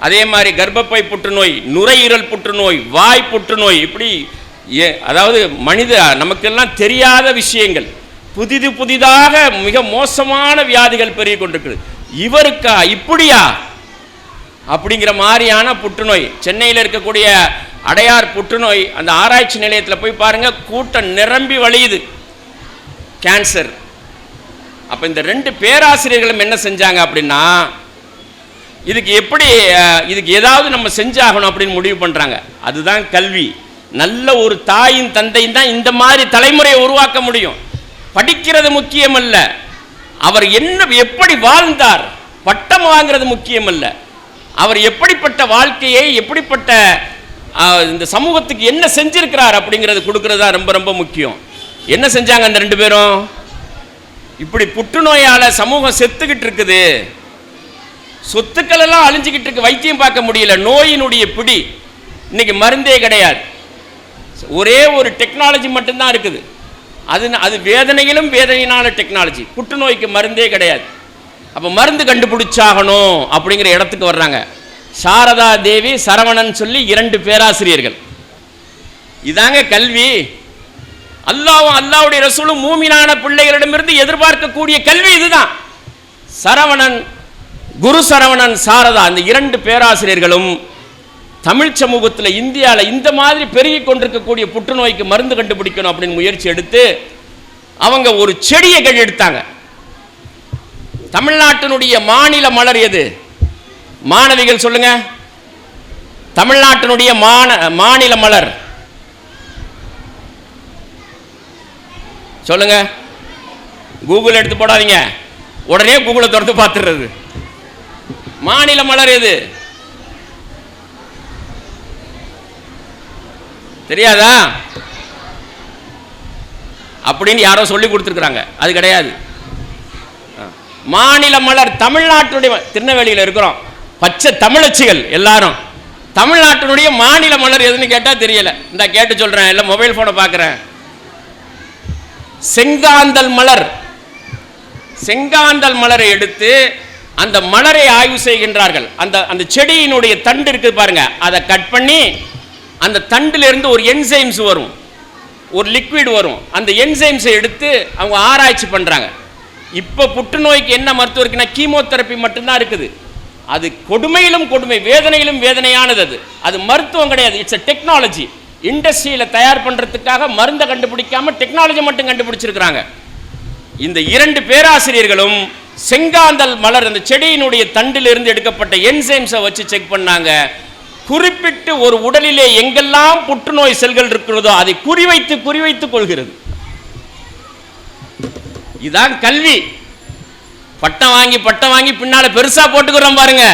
அதே மாதிரி கர்ப்பப்பை புற்றுநோய், நுரையீரல் புற்றுநோய், வாய் புற்றுநோய், இப்படி அதாவது மனித நமக்கெல்லாம் தெரியாத விஷயங்கள், புதிதாக மிக மோசமான வியாதிகள் பெருகி கொண்டிருக்கிறது. இவருக்கா இப்படியா அப்படிங்கிற மாதிரியான புற்றுநோய். சென்னையில் இருக்கக்கூடிய அடையார் புற்றுநோய் அந்த ஆராய்ச்சி நிலையத்தில் போய் பாருங்க, கூட்டம் நிரம்பி வழியுது, கேன்சர். அப்போ இந்த 2 பேராசிரியர்களும் என்ன செஞ்சாங்க அப்படின்னா, இதுக்கு ஏதாவது நம்ம செஞ்சாகணும் அப்படின்னு முடிவு பண்ணுறாங்க. அதுதான் கல்வி. நல்ல ஒரு தாயின் தந்தையும் தான் இந்த மாதிரி தலைமுறையை உருவாக்க முடியும். படிக்கிறது முக்கியம் அல்ல, அவர் எப்படி வாழ்ந்தார், பட்டம் வாங்கிறது முக்கியம் அல்ல, அவர் எப்படிப்பட்ட வாழ்க்கையை எப்படிப்பட்ட இந்த சமூகத்துக்கு என்ன செஞ்சிருக்கிறார் அப்படிங்கிறது கொடுக்கறது தான் ரொம்ப ரொம்ப முக்கியம். என்ன செஞ்சாங்க அந்த 2 பேரும்? இப்படி புற்றுநோயால சமூகம் செத்துக்கிட்டு இருக்குது, சொத்துக்கள் எல்லாம் அழிஞ்சுக்கிட்டு இருக்கு, வைத்தியம் பார்க்க முடியல, நோயினுடைய பிடி, இன்னைக்கு மருந்தே கிடையாது, ஒரே ஒரு டெக்னாலஜி மட்டும்தான் இருக்குது. அது வேதனையிலும் வேதனையினான டெக்னாலஜி. புற்றுநோய்க்கு மருந்தே கிடையாது. அப்போ மருந்து கண்டுபிடிச்சாகணும் அப்படிங்கிற இடத்துக்கு வர்றாங்க. சாரதா தேவி, சரவணன் சொல்லி 2 பேராசிரியர்கள். இதாங்க கல்வி. அல்லாஹ்வுடைய ரசூலும் மூமினான பிள்ளைகளிடமிருந்து எதிர்பார்க்கக்கூடிய கல்வி இதுதான். சரவணன், குரு சரவணன், சாரதா, அந்த 2 பேராசிரியர்களும் தமிழ் சமூகத்தில் இந்தியாவில் இந்த மாதிரி பெருகி கொண்டிருக்கக்கூடிய புற்றுநோய்க்கு மருந்து கண்டுபிடிக்கணும் அப்படின்னு முயற்சி எடுத்து அவங்க ஒரு செடியை எடுத்தாங்க. தமிழ்நாட்டினுடைய மாநில மலர் எது? மாணவிகள் சொல்லுங்க. தமிழ்நாட்டினுடைய மாநில மலர் சொல்லுங்க. கூகுள் எடுத்து போடாதீங்க, உடனே கூகுளை திறந்து பார்த்துடுறது. மாநில மலர் எது தெரியாதா? அப்படின்னு யாரோ சொல்லி கொடுத்துருக்குறாங்க. அது கிடையாது. மாநில மலர் தமிழ்நாட்டுடைய, திருநெல்வேலியில் இருக்கிறோம், பச்சை தமிழச்சிகள் எல்லாரும். தமிழ்நாட்டினுடைய மாநில மலர் எதுன்னு கேட்டால் தெரியல. இந்த கேட்டு சொல்கிறேன், இல்லை மொபைல் ஃபோனை பார்க்குறேன். செங்காந்தல் மலர். செங்காந்தல் மலரை எடுத்து அந்த மலரை ஆய்வு செய்கின்றார்கள். அந்த செடியினுடைய தண்டு இருக்குது பாருங்க, அதை கட் பண்ணி அந்த தண்டிலிருந்து ஒரு என்சைம்ஸ் வரும், ஒரு லிக்விட் வரும். அந்த என்சைம்ஸை எடுத்து அவங்க ஆராய்ச்சி பண்ணுறாங்க. இப்போ புற்றுநோய்க்கு என்ன மருத்துவம் இருக்குன்னா கீமோதெரப்பி மட்டும்தான் இருக்குது. அது கொடுமையிலும் கொடுமை, வேதனையிலும் வேதனையானது. அது மருத்துவம் கிடையாது, இட்ஸ் எ டெக்னாலஜி. இண்டஸ்ட்ரியில் தயார் பண்ணுறதுக்காக மருந்தை கண்டுபிடிக்காம டெக்னாலஜி மட்டும் கண்டுபிடிச்சிருக்கிறாங்க. இந்த 2 பேராசிரியர்களும் செங்காந்தல் மலர், அந்த செடியினுடைய தண்டிலிருந்து எடுக்கப்பட்ட என்சைம்ஸை வச்சு செக் பண்ணாங்க. குறிப்பிட்டு ஒரு உடலிலே எங்கெல்லாம் புற்றுநோய் செல்கள் இருக்கிறதோ அதை குறிவைத்து கொள்கிறது. இதான் கல்வி. பட்டம் வாங்கி பின்னால பெருசா போட்டுக்கிறோம் பாருங்க.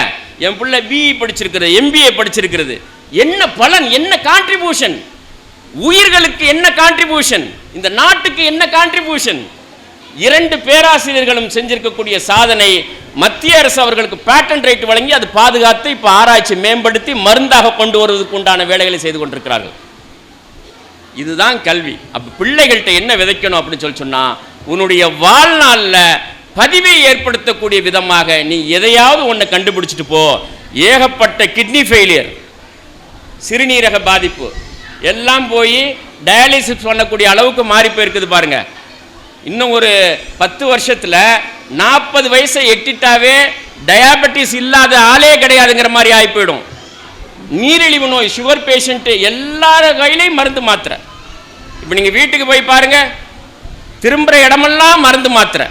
என் பிள்ளை பிஇ படிச்சிருக்கிறது, எம்பிஏ படிச்சிருக்கிறது, என்ன பலன், என்ன கான்ட்ரிபியூஷன், உயிர்களுக்கு என்ன கான்ட்ரிபியூஷன், இந்த நாட்டுக்கு என்ன கான்ட்ரிபியூஷன். 2 பேராசிரியர்களும் செஞ்சிருக்கக்கூடிய சாதனை, மத்திய அரசு அவர்களுக்கு பேட்டன்ட் ரைட் வழங்கி அது பாதுகாத்து இப்போ ஆராய்ச்சி மேம்படுத்தி மருந்தாக கொண்டு வருவதற்கு உண்டான வேலைகளை செய்து கொண்டிருக்கிறார்கள். இதுதான் கல்வி. அப்போ பிள்ளைகள்கிட்ட என்ன விதைக்கணும் அப்படின்னு சொன்னா, உன்னுடைய வாழ்நாளில் பதிவை ஏற்படுத்தக்கூடிய விதமாக நீ எதையாவது ஒன்றை கண்டுபிடிச்சிட்டு போ. ஏகப்பட்ட கிட்னி ஃபெயிலியர், சிறுநீரக பாதிப்பு எல்லாம் போய் டயாலிசிஸ் பண்ணக்கூடிய அளவுக்கு மாறி போயிருக்குது பாருங்க. இன்னும் ஒரு 10 வருஷத்தில் 40 வயசை எட்டிட்டாவே டயாபெட்டிஸ் இல்லாத ஆளே கிடையாதுங்கிற மாதிரி ஆகி போயிடும். நீரிழிவு நோய், சுகர் பேஷண்ட்டு எல்லார கையிலையும் மருந்து மாத்திரை. இப்போ நீங்கள் வீட்டுக்கு போய் பாருங்க, திரும்புகிற இடமெல்லாம் மருந்து மாத்திரை.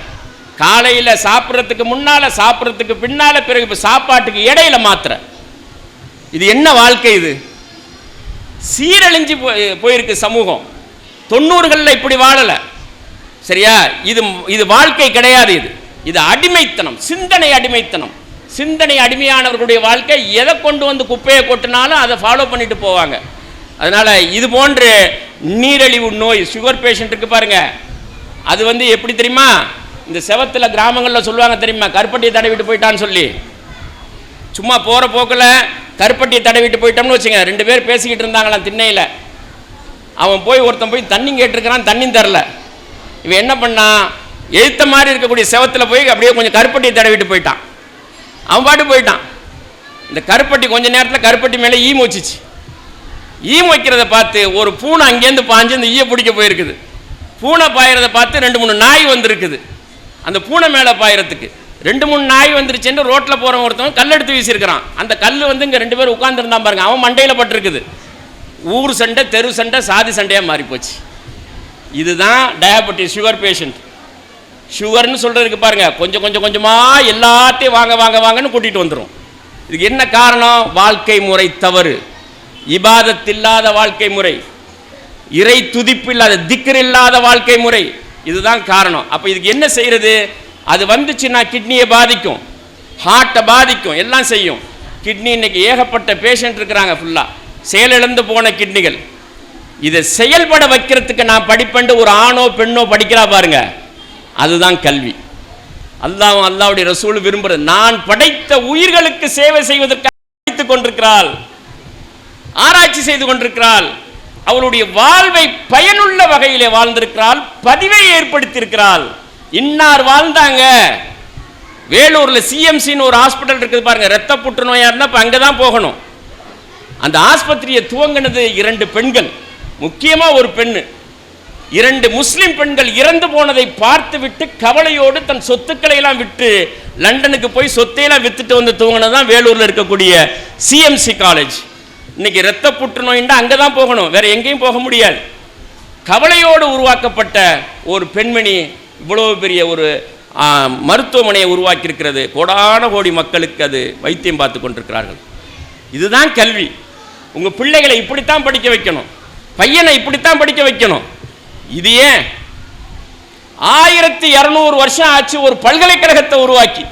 காலையில் சாப்பிட்றதுக்கு முன்னால், சாப்பிட்றதுக்கு பின்னால், பிறகு இப்போ சாப்பாட்டுக்கு இடையில மாத்திரை. இது என்ன வாழ்க்கை? இது சீரழிஞ்சு போயிருக்கு சமூகம். 90களில் இப்படி வாழலை. சரியா? இது வாழ்க்கை கிடையாது. இது அடிமைத்தனம், சிந்தனை அடிமைத்தனம். சிந்தனை அடிமையானவர்களுடைய வாழ்க்கை எதை கொண்டு வந்து குப்பையை கொட்டினாலும் அதை ஃபாலோ பண்ணிட்டு போவாங்க. அதனால் இது போன்று நீரிழிவு நோய், சுகர் பேஷண்ட்டுக்கு பாருங்க, அது வந்து எப்படி தெரியுமா? இந்த செவத்தில் கிராமங்களில் சொல்லுவாங்க தெரியுமா, கருப்பட்டியை தடவிட்டு போயிட்டான்னு சொல்லி. சும்மா போகிற போக்கில் கருப்பட்டியை தடவிட்டு போயிட்டோம்னு வச்சுங்க. 2 பேர் பேசிக்கிட்டு இருந்தாங்களாம் திண்ணையில். அவன் போய் ஒருத்தன் போய் தண்ணி கேட்டிருக்கிறான், தண்ணியும் தரல. இவன் என்ன பண்ணான், எழுத்த மாதிரி இருக்கக்கூடிய செவத்தில் போய் அப்படியே கொஞ்சம் கருப்பட்டியை தடவிட்டு போயிட்டான். அவன் பாட்டு போயிட்டான். இந்த கருப்பட்டி கொஞ்ச நேரத்தில் கருப்பட்டி மேலே ஈ மொச்சிச்சு. ஈ மொய்க்கிறத பார்த்து ஒரு பூனை அங்கேருந்து பாஞ்சு இந்த ஈயை பிடிக்க போயிருக்குது. பூனை பாயிறத பார்த்து 2-3 நாய் வந்திருக்குது. அந்த பூனை மேலே பாயிறதுக்கு 2-3 நாய் வந்துருச்சுன்னு ரோட்டில் போகிறவன் ஒருத்தவன் கல் எடுத்து வீசியிருக்கிறான். அந்த கல் வந்து இங்கே 2 பேர் உட்காந்துருந்தான் பாருங்க, அவன் மண்டையில் பட்டிருக்குது. ஊர் சண்டை, தெரு சண்டை, சாதி சண்டையாக மாறிப்போச்சு. இதுதான் டயபெட்டிஸ், சுகர் பேஷண்ட். சுகர்னு சொல்கிறதுக்கு பாருங்கள், கொஞ்சம் கொஞ்சம் கொஞ்சமாக எல்லாத்தையும் வாங்க வாங்க வாங்கன்னு கூட்டிகிட்டு வந்துடும். இதுக்கு என்ன காரணம்? வாழ்க்கை முறை தவறு, இபாதத் இல்லாத வாழ்க்கை முறை, இறை துதிப்பு இல்லாத, திக்ர் இல்லாத வாழ்க்கை முறை. இதுதான் காரணம். அப்போ இதுக்கு என்ன செய்கிறது? அது வந்துச்சுன்னா கிட்னியை பாதிக்கும், ஹார்ட்டை பாதிக்கும், எல்லாம் செய்யும். கிட்னி இன்னைக்கு ஏகப்பட்ட பேஷண்ட் இருக்கிறாங்க, ஃபுல்லாக செயலிழந்து போன கிட்னிகள். இதை செயல்பட வைக்கிறதுக்கு நான் படிப்பேன் ஒரு ஆணோ பெண்ணோ படிக்கிறா பாருங்க, அதுதான் கல்வி. அல்லாஹ்வுடைய ரசூல் விரும்புகிறது. நான் படைத்த உயிர்களுக்கு சேவை செய்வதற்காக படித்துக் கொண்டிருக்கிறாள், ஆராய்ச்சி செய்து கொண்டிருக்கிறாள். அவளுடைய வாழ்வை பயனுள்ள வகையிலே வாழ்ந்திருக்கிறாள், பதிவை ஏற்படுத்தியிருக்கிறாள். இன்னார் வாழ்ந்தாங்க. வேலூர்ல சிஎம்சின்னு ஒரு ஹாஸ்பிட்டல் இருக்குது பாருங்க, ரத்த புற்றுநோயா இருந்தால் இப்போ அங்கே தான் போகணும். அந்த ஆஸ்பத்திரியை துவங்கினது 2 பெண்கள், முக்கியமாக ஒரு பெண்ணு. 2 முஸ்லிம் பெண்கள் இறந்து போனதை பார்த்து விட்டு கவலையோடு தன் சொத்துக்களை எல்லாம் விட்டு லண்டனுக்கு போய் சொத்தையெல்லாம் வித்துட்டு வந்து துவங்கினது தான் வேலூரில் இருக்கக்கூடிய சிஎம்சி காலேஜ். இன்னைக்கு ரத்த புற்றுநோயின்னா அங்கே தான் போகணும், வேற எங்கேயும் போக முடியாது. கவலையோடு உருவாக்கப்பட்ட ஒரு பெண்மணி இவ்வளோ பெரிய ஒரு மருத்துவமனையை உருவாக்கி இருக்கிறது. கோடான கோடி மக்களுக்கு அது வைத்தியம் பார்த்து கொண்டிருக்கிறார்கள். இதுதான் கல்வி. உங்கள் பிள்ளைகளை இப்படித்தான் படிக்க வைக்கணும், பையனை இப்படித்தான் படிக்க வைக்கணும். இது ஏன் 1200 வருஷம் ஆச்சு ஒரு பல்கலைக்கழகத்தை உருவாக்கி.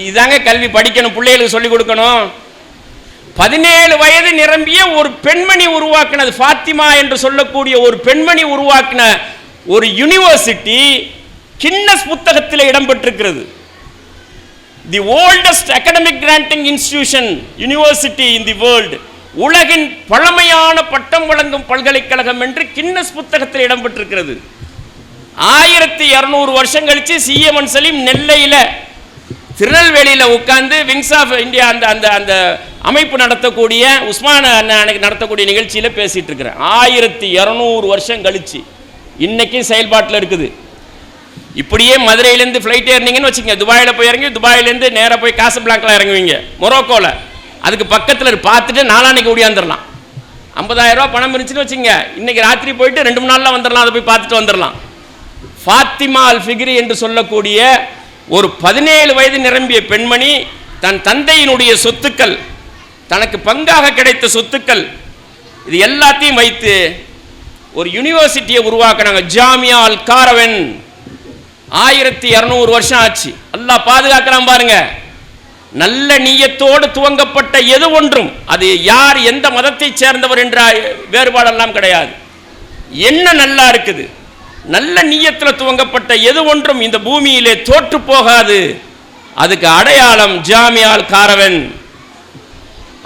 இதாங்க கல்வி. படிக்கணும், பிள்ளைகளுக்கு சொல்லிக் கொடுக்கணும். 17 வயது நிரம்பிய ஒரு பெண்மணி உருவாக்கினது, ஃபாத்திமா என்று சொல்லக்கூடிய ஒரு பெண்மணி உருவாக்கின ஒரு யூனிவர்சிட்டி கின்னஸ் புத்தகத்தில் இடம்பெற்றிருக்கிறது. தி oldest academic granting institution university in the world, உலகின் பழமையான பட்டம் வழங்கும் பல்கலைக்கழகம் என்று கின்னஸ் புத்தகத்தில் இடம்பெற்றிருக்கிறது. 1200 வருஷம் கழிச்சு சிஎம் சலீம் நெல்லையில் திருநெல்வேலியில் உட்கார்ந்து விங்ஸ் ஆஃப் இந்தியா அந்த அந்த அந்த அமைப்பு நடத்தக்கூடிய உஸ்மான் அன்னைக்கு நடத்தக்கூடிய நிகழ்ச்சியில் பேசிட்டு இருக்கிறேன். 1200 வருஷம் கழிச்சு இன்னைக்கும் செயல்பாட்டில் இருக்குது. இப்படியே மதுரையிலேருந்து ஃப்ளைட் ஏறினீங்கன்னு வச்சுக்கோங்க, துபாயில் போய் இறங்கி துபாயிலேருந்து நேராக போய் காசப்ளாங்கில் இறங்குவீங்க, மொரோக்கோவில். அதுக்கு பக்கத்தில் பார்த்துட்டு நாளான்னைக்கு ஓடியாந்துடலாம். 50,000 ரூபா பணம் இருந்துச்சுன்னு வச்சுங்க, இன்னைக்கு ராத்திரி போயிட்டு 2-3 நாளில் வந்துடலாம், அதை போய் பார்த்துட்டு வந்துடலாம். ஃபாத்திமா அல் ஃபிக்ரி என்று சொல்லக்கூடிய ஒரு 17 வயது நிரம்பிய பெண்மணி தன் தந்தையினுடைய சொத்துக்கள், தனக்கு பங்காக கிடைத்த சொத்துக்கள், இது எல்லாத்தையும் வைத்து ஒரு யூனிவர்சிட்டியை உருவாக்கினாங்க, ஜாமியா அல் காரவன். 1200 வருஷம் ஆச்சு. அல்லாஹ் பாதுகாக்கலாம் பாருங்க. நல்ல நீயத்தோடு துவங்கப்பட்ட எது ஒன்றும், அது யார் எந்த மதத்தை சேர்ந்தவர் என்ற வேறுபாடெல்லாம் கிடையாது. என்ன நல்லா இருக்குது, நல்ல நீயத்தில் துவங்கப்பட்ட எது ஒன்றும் இந்த பூமியிலே தோற்று போகாது. அதுக்கு அடையாளம் ஜாமியா அல் காரவன்.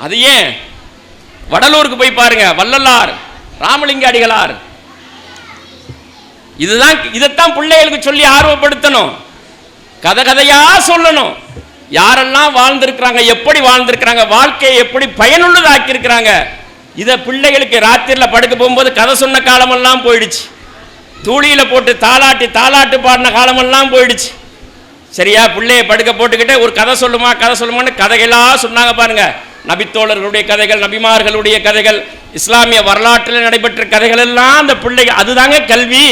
அது ஏன் வடலூருக்கு போய் பாருங்க, வள்ளலார், ராமலிங்க அடிகளார். இதைத்தான் பிள்ளைகளுக்கு சொல்லி ஆர்வப்படுத்தணும், கதை கதையா சொல்லணும். யாரெல்லாம் வாழ்ந்திருக்கிறாங்க, எப்படி வாழ்ந்திருக்கிறாங்க, வாழ்க்கையை எப்படி பயனுள்ளதாக்கி இருக்கிறாங்க. இதை பிள்ளைகளுக்கு ராத்திரியில் படுக்க போகும்போது கதை சொன்ன காலமெல்லாம் போயிடுச்சு. தூளியில் போட்டு தாலாட்டு பாடின காலமெல்லாம் போயிடுச்சு. சரியா? பிள்ளைய படுக்க போட்டுக்கிட்டே ஒரு கதை சொல்லுமான்னு கதைகளாக சொன்னாங்க பாருங்க. நபித்தோழர்களுடைய கதைகள், நபிமார்களுடைய கதைகள், இஸ்லாமிய வரலாற்றில் நடைபெற்ற கதைகள் எல்லாம் அந்த பிள்ளைகள், அதுதாங்க கல்வி.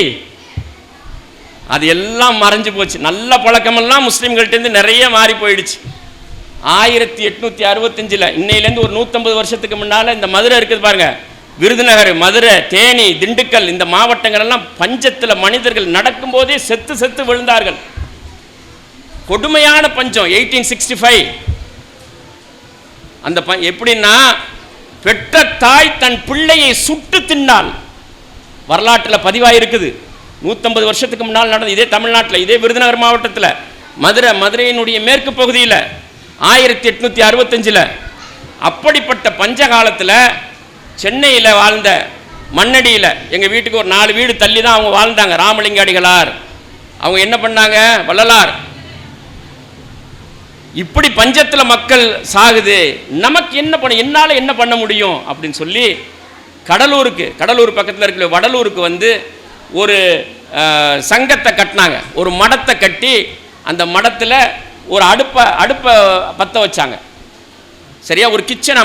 அது எல்லாம் மறைஞ்சு போச்சு. நல்ல பழக்கமெல்லாம் முஸ்லீம்கள்ட்டேருந்து நிறைய மாறி போயிடுச்சு. 1865 இன்னையிலேருந்து ஒரு 150 வருஷத்துக்கு முன்னால் இந்த மதுரை இருக்குது பாருங்க, விருதுநகர், மதுரை, தேனி, திண்டுக்கல், இந்த மாவட்டங்கள் எல்லாம் பஞ்சத்தில் மனிதர்கள் நடக்கும்போதே செத்து செத்து விழுந்தார்கள். கொடுமையான பஞ்சம். 1865 அந்த எப்படின்னா, பெற்ற தாய் தன் பிள்ளையை சுட்டு தின்னாள். வரலாற்றில் பதிவாயிருக்குது. 150 வருஷத்துக்கு முன்னால் நடந்தது. இதே தமிழ்நாட்டில், இதே விருதுநகர் மாவட்டத்தில், மதுரையினுடைய மேற்கு பகுதியில் 1865 அப்படிப்பட்ட பஞ்ச காலத்தில் சென்னையில் வாழ்ந்த மண்ணடியில் எங்கள் வீட்டுக்கு ஒரு 4 வீடு தள்ளி தான் அவங்க வாழ்ந்தாங்க. ராமலிங்க அடிகளார் அவங்க என்ன பண்ணாங்க, வள்ளலார், இப்படி பஞ்சத்தில் மக்கள் சாகுது, நமக்கு என்ன பண்ண, என்னால் என்ன பண்ண முடியும் அப்படின்னு சொல்லி கடலூர் பக்கத்தில் இருக்கிற வடலூருக்கு வந்து ஒரு சங்கத்தை கட்டினாங்க. ஒரு மடத்தை கட்டி அந்த மடத்தில் ஒரு அடுப்பை பற்ற வச்சாங்க. சரியா, ஒரு கிச்சன்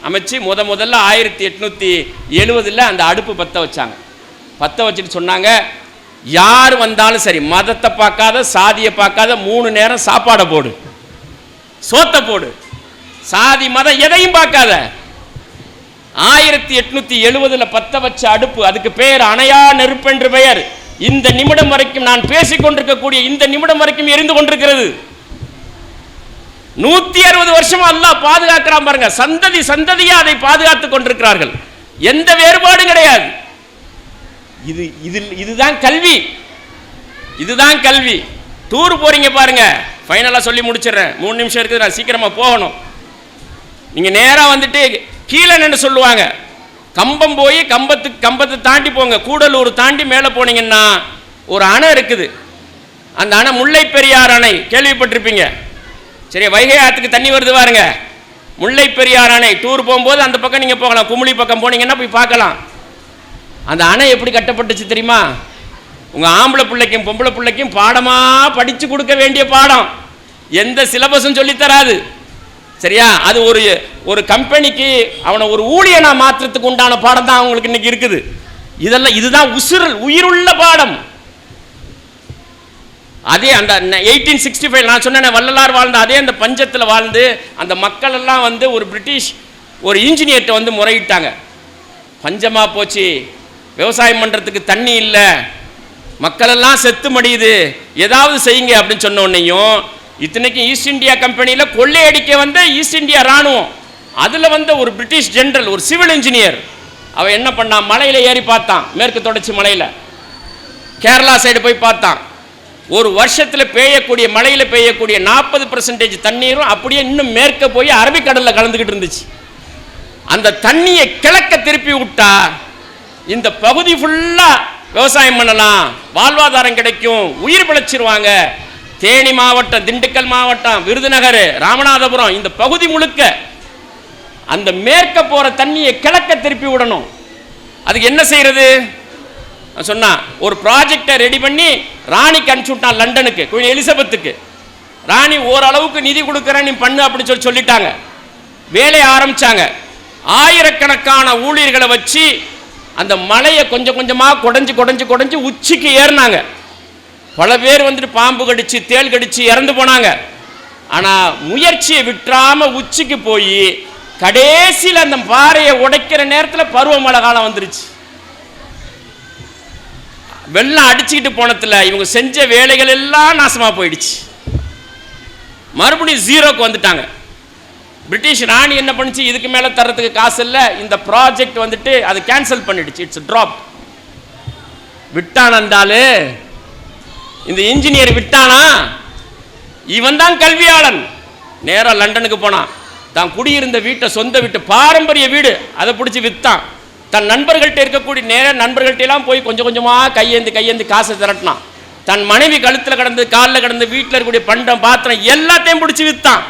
அமைச்சு முதல்ல 1870 அந்த அடுப்பு பற்ற வச்சாங்க. பற்ற வச்சுட்டு சொன்னாங்க, யார் வந்தாலும் சரி, மதத்தை பார்க்காத, சாதியை பார்க்காத, 3 நேரம் சாப்பாடை போடு, சோத்தை போடு, சாதி மதம் எதையும் பார்க்காத. 1870 பற்ற வச்ச அடுப்பு, அதுக்கு பெயர் அணையா நெருப்பு என்று பெயர். இந்த நிமிடம் வரைக்கும் நான் பேசிக் கொண்டிருக்கக்கூடிய இந்த நிமிடம் வரைக்கும் எரிந்து கொண்டிருக்கிறது. 160 வருஷமா அல்லாஹ் பாதுகாக்கிறான் பாருங்க. சந்ததியா அதை பாதுகாத்துக் கொண்டிருக்கிறார்கள். எந்த வேறுபாடும் கிடையாது. இதுதான் கல்வி. இதுதான் கல்வி. டூர் போறீங்க பாருங்க, ஃபைனலா சொல்லி முடிச்சிடுறேன், 3 நிமிஷம் இருக்குது, நான் சீக்கிரமா போகணும். நீங்க நேரா வந்துட்டு கீழே நின்று சொல்லுவாங்க, கம்பம் போய் கம்பத்தை தாண்டி போங்க, கூடலூர் தாண்டி மேலே போனீங்கன்னா ஒரு அணை இருக்குது. அந்த அணை முல்லை பெரியார் அணை, கேள்விப்பட்டிருப்பீங்க. சரி, வைகை ஆற்றுக்கு தண்ணி வருது பாருங்க, முல்லை பெரியார் அணை. டூர் போகும்போது அந்த பக்கம் நீங்கள் போகலாம், குமுளி பக்கம் போனீங்கன்னா போய் பார்க்கலாம். அந்த அணை எப்படி கட்டப்பட்டுச்சு தெரியுமா? உங்கள் ஆம்பளை பிள்ளைக்கும் பொம்பளை பிள்ளைக்கும் பாடமாக படித்து கொடுக்க வேண்டிய பாடம், எந்த சிலபஸும் சொல்லித்தராது. சரியா, அது ஒரு கம்பெனிக்கு அவனை ஒரு ஊழியனா மாற்றத்துக்கு உண்டான பாடம் தான் அவங்களுக்கு இன்னைக்கு இருக்குது. இதுதான் உயிருள்ள பாடம். அதே அந்த 1865 நான் சொன்னேன், வள்ளலார் வாழ்ந்த அதே அந்த பஞ்சத்தில் வாழ்ந்து அந்த மக்கள் எல்லாம் வந்து ஒரு பிரிட்டிஷ் ஒரு இன்ஜினியர்கிட்ட வந்து முறையிட்டாங்க. பஞ்சமா போச்சு, விவசாயம் பண்ணுறதுக்கு தண்ணி இல்லை, மக்கள் எல்லாம் செத்து மடியுது, ஏதாவது செய்யுங்க அப்படின்னு சொன்ன உடனேயும், இத்தனைக்கும் ஈஸ்ட் இந்தியா கம்பெனியில் கொள்ளையடிக்க வந்த ஈஸ்ட் இந்தியா ராணுவம், அதில் வந்த ஒரு பிரிட்டிஷ் ஜெனரல், ஒரு சிவில் இன்ஜினியர், அவன் என்ன பண்ணான், மலையில் ஏறி பார்த்தான், மேற்கு தொடர்ச்சி மலையில், கேரளா சைடு போய் பார்த்தான். ஒரு வருஷத்தில் பெய்யக்கூடிய மழையில் பெய்யக்கூடிய 40% தண்ணீரும் அப்படியே இன்னும் மேற்க போய் அரபிக்கடலில் கலந்துக்கிட்டு இருந்துச்சு. அந்த தண்ணியை கிழக்க திருப்பி விட்டா இந்த பகுதி ஃபுல்லாக விவசாயம் பண்ணலாம், வாழ்வாதாரம் கிடைக்கும், உயிர் பிழைச்சிருவாங்க. தேனி மாவட்டம், திண்டுக்கல் மாவட்டம், விருதுநகர், ராமநாதபுரம், இந்த பகுதி முழுக்க அந்த மேற்க போகிற தண்ணியை கிழக்க திருப்பி விடணும். அதுக்கு என்ன செய்யறது சொன்னா, ஒரு ப்ராஜெக்டை ரெடி பண்ணி ராணிக்கு அனுப்பிச்சு விட்டான், லண்டனுக்கு, குயின் எலிசபெத்துக்கு. ராணி ஓரளவுக்கு நிதி கொடுக்குறேன், நீ பண்ணு அப்படின்னு சொல்லிட்டாங்க. வேலையை ஆரம்பிச்சாங்க. ஆயிரக்கணக்கான ஊழியர்களை வச்சு அந்த மலையை கொஞ்சம் கொஞ்சமாக குடஞ்சி உச்சிக்கு ஏறினாங்க. பல பேர் வந்துட்டு பாம்பு கடிச்சு தேள் கடிச்சு இறந்து போனாங்க. ஆனால் முயற்சியை விட்டுறாம உச்சிக்கு போய் கடைசியில் அந்த பாறையை உடைக்கிற நேரத்தில் பருவமழை காலம் வந்துருச்சு. வெள்ளம் அடிச்சுக்கிட்டு போனதில் இவங்க செஞ்ச வேலைகள் எல்லாம் நாசமாக போயிடுச்சு. மறுபடியும் ஜீரோக்கு வந்துட்டாங்க. பிரிட்டிஷ் ராணி என்ன பண்ணுச்சு, இதுக்கு மேலே தர்றதுக்கு காசு இல்லை, இந்த ப்ராஜெக்ட் வந்துட்டு அது கேன்சல் பண்ணிடுச்சு. It's drop. விட்டானந்தாலு இந்த இன்ஜினியர் விட்டானா, இவன் தான் கல்வியாளன். நேராக லண்டனுக்கு போனான். தான் குடியிருந்த வீட்டை, சொந்த வீட்டு, பாரம்பரிய வீடு, அதை பிடிச்சி விற்றான். தன் நண்பர்கள்ட்ட இருக்கக்கூடிய நேர நண்பர்கள்ட்ட எல்லாம் போய் கொஞ்சம் கொஞ்சமாக கையேந்து காசை திரட்டினான். தன் மனைவி கழுத்தில் கிடந்து காலில் கிடந்து வீட்டில் இருக்கக்கூடிய பண்டம் பாத்திரம் எல்லாத்தையும் பிடிச்சி விற்றான்.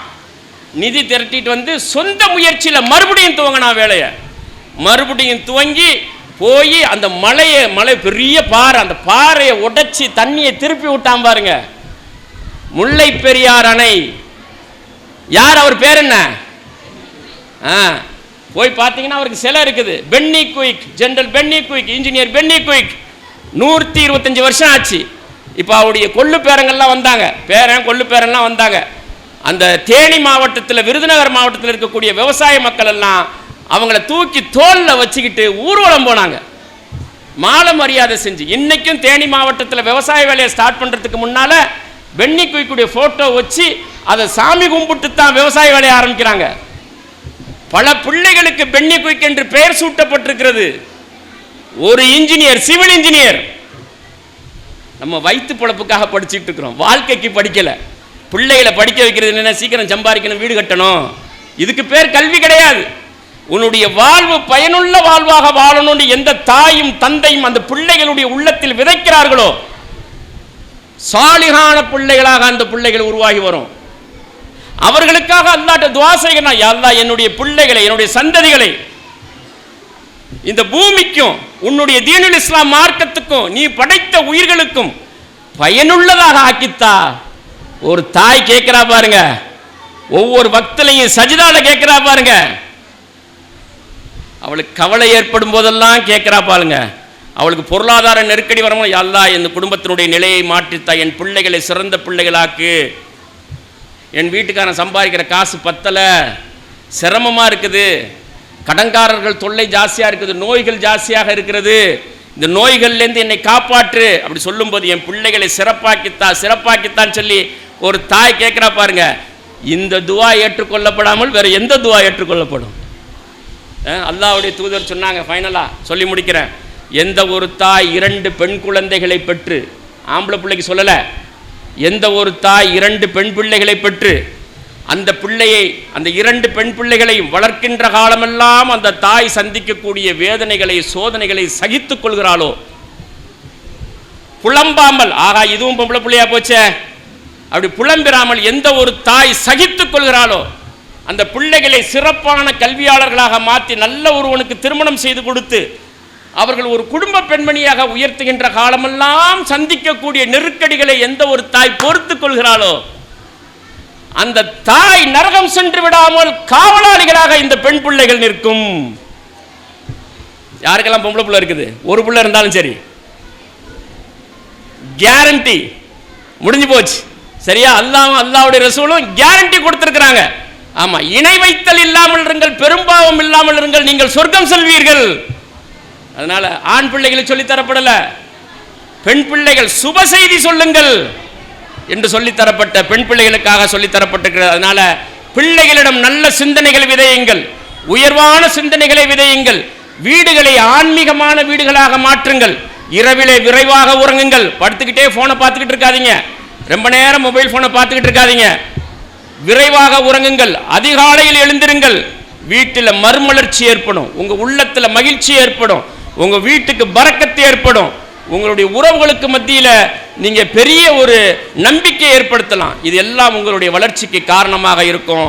நிதி திரட்டிட்டு வந்து சொந்த முயற்சியில் மறுபடியும் துவங்கினா வேலையை. மறுபடியும் துவங்கி போய் அந்த மலை பெரிய பாறை, அந்த பாறையை உடைச்சி தண்ணியை திருப்பி விட்டான் பாருங்க. முல்லை பெரியார் அணை. யார் அவர் பேர் என்ன? போய் பார்த்தீங்கன்னா அவருக்கு சிலை இருக்குது. Pennycuick, general Pennycuick, engineer Pennycuick. 125 வருஷம் ஆச்சு. இப்போ அவருடைய கொள்ளு பேரங்கள்லாம் வந்தாங்க, கொள்ளு பேரன்லாம் வந்தாங்க. அந்த தேனி மாவட்டத்தில், விருதுநகர் மாவட்டத்தில் இருக்கக்கூடிய விவசாய மக்கள் எல்லாம் அவங்கள தூக்கி தோளில் வச்சுக்கிட்டு ஊர்வலம் போனாங்க, மாலை மரியாதை செஞ்சு. இன்னைக்கும் தேனி மாவட்டத்தில் விவசாய வேலையை ஸ்டார்ட் பண்ணுறதுக்கு முன்னால் பென்னி குயிக்குடைய ஃபோட்டோ வச்சு அதை சாமி கும்பிட்டு தான் விவசாய வேலையை ஆரம்பிக்கிறாங்க. பல பிள்ளைகளுக்கு பென்னி குயிக் என்று பெயர் சூட்டப்பட்டிருக்கிறது. ஒரு இன்ஜினியர், சிவில் இன்ஜினியர். நம்ம வயிற்று பொழப்புக்காக படிச்சுட்டு இருக்கிறோம், வாழ்க்கைக்கு படிக்கல. பிள்ளைகளை படிக்க வைக்கிறது என்ன, சீக்கிரம் சம்பாதிக்கணும், வீடு கட்டணும், இதுக்கு பேர் கல்வி கிடையாது. உன்னுடைய வாழ்வு பயனுள்ள வாழ்வாக வாழணும்னு எந்த தாயும் தந்தையும் அந்த பிள்ளைகளுடைய உள்ளத்தில் விதைக்கிறார்களோ, சாலிகான பிள்ளைகளாக அந்த பிள்ளைகள் உருவாகி வரும். அவர்களுக்காக அல்லாஹ்ட்ட துஆ செய்யணும், யா அல்லாஹ் என்னுடைய பிள்ளைகளை, என்னுடைய சந்ததிகளை இந்த பூமிக்கும் உன்னுடைய தீனுல் இஸ்லாம் மார்க்கத்துக்கும் நீ படைத்த உயிர்களுக்கும் பயனுள்ளதாக ஆக்கித்தா. ஒரு தாய் கேட்கிறா பாருங்க, ஒவ்வொரு பக்தலையும் சஜிதால கேட்கிறா பாருங்க, அவளுக்கு கவலை ஏற்படும் போதெல்லாம் கேட்கிறா பாருங்க. அவளுக்கு பொருளாதார நெருக்கடி வரும்போது, யா அல்லாஹ் என் குடும்பத்தினுடைய நிலையை மாற்றித்தா, என் பிள்ளைகளை சிறந்த பிள்ளைகளாக்கு, என் வீட்டுக்காரன் சம்பாதிக்கிற காசு பத்தலை, சிரமமாக இருக்குது, கடன்காரர்கள் தொல்லை ஜாஸ்தியாக இருக்குது, நோய்கள் ஜாஸ்தியாக இருக்கிறது, இந்த நோய்கள்லேருந்து என்னை காப்பாற்று அப்படி சொல்லும்போது என் பிள்ளைகளை சிறப்பாக்கித்தான் சொல்லி ஒரு தாய் கேட்குறா பாருங்க. இந்த துவா ஏற்றுக்கொள்ளப்படாமல் வேறு எந்த துவா ஏற்றுக்கொள்ளப்படும்? அல்லாஹ்வுடைய தூதர் சொன்னாங்க, ஃபைனலாக சொல்லி முடிக்கிறேன், எந்த ஒரு தாய் 2 பெண் குழந்தைகளை பெற்று, ஆம்பளை பிள்ளைக்கு சொல்லலை, எந்த ஒரு தாய் 2 பெண் பிள்ளைகளை பெற்று அந்த பிள்ளையை, அந்த 2 பெண் பிள்ளைகளையும் வளர்க்கின்ற காலமெல்லாம் அந்த தாய் சந்திக்கக்கூடிய வேதனைகளை, சோதனைகளை சகித்துக் கொள்கிறாளோ, புலம்பாமல், ஆகா இதுவும் பொம்பளை பிள்ளையா போச்சே அப்படி புலம்பிராமல் எந்த ஒரு தாய் சகித்துக் கொள்கிறாளோ, அந்த பிள்ளைகளை சிறப்பான கல்வியாளர்களாக மாற்றி நல்ல ஒருவனுக்கு திருமணம் செய்து கொடுத்து அவர்கள் ஒரு குடும்ப பெண்மணியாக உயர்த்துகின்ற காலமெல்லாம் சந்திக்கக்கூடிய நெருக்கடிகளை எந்த ஒரு தாய் பொறுத்துக் கொள்கிறாளோ, அந்த தாய் நரகம் சென்று விடாமல் காவலாளிகளாக இந்த பெண் பிள்ளைகள் நிற்கும். யாருக்கெல்லாம் பொம்பளை பிள்ளை இருக்குது, ஒரு பிள்ளை இருந்தாலும் சரி, கேரண்டி முடிஞ்சு போச்சு. சரியா? அல்லாஹ்வுடைய ரசூலும் கேரண்டி கொடுத்திருக்கிறாங்க. ஆமா, இணை வைத்தல் இல்லாமல் இருங்கள், பெரும்பாவம் இல்லாமல் இருங்கள், நீங்கள் சொர்க்கம் செல்வீர்கள். அதனால ஆண் பிள்ளைகளுக்கு சொல்லித்தரப்படல, பெண் பிள்ளைகள் சுப செய்தி சொல்லுங்கள் என்று சொல்லித்தரப்பட்ட பெண் பிள்ளைகளுக்காக சொல்லித்தரப்பட்டிருக்கிறது. அதனால பிள்ளைகளிடம் நல்ல சிந்தனைகள் விதையுங்கள், உயர்வான சிந்தனைகளை விதையுங்கள், வீடுகளை ஆன்மீகமான வீடுகளாக மாற்றுங்கள், இரவிலே விரைவாக உறங்குங்கள், படுத்துக்கிட்டே போனை பார்த்துக்கிட்டு இருக்காதீங்க, ரொம்ப நேரம் மொபைல் போனை பார்த்துக்கிட்டு இருக்காதீங்க, விரைவாக உறங்குங்கள், அதிகாலையில் எழுந்திருங்கள், வீட்டில் மறுமலர்ச்சி ஏற்படும், உங்க உள்ளத்துல மகிழ்ச்சி ஏற்படும், உங்க வீட்டுக்கு பரக்கத்து ஏற்படும், உங்களுடைய உறவுகளுக்கு மத்தியில் நீங்க பெரிய ஒரு நம்பிக்கை ஏற்படுத்தலாம். இது எல்லாம் உங்களுடைய வளர்ச்சிக்கு காரணமாக இருக்கும்.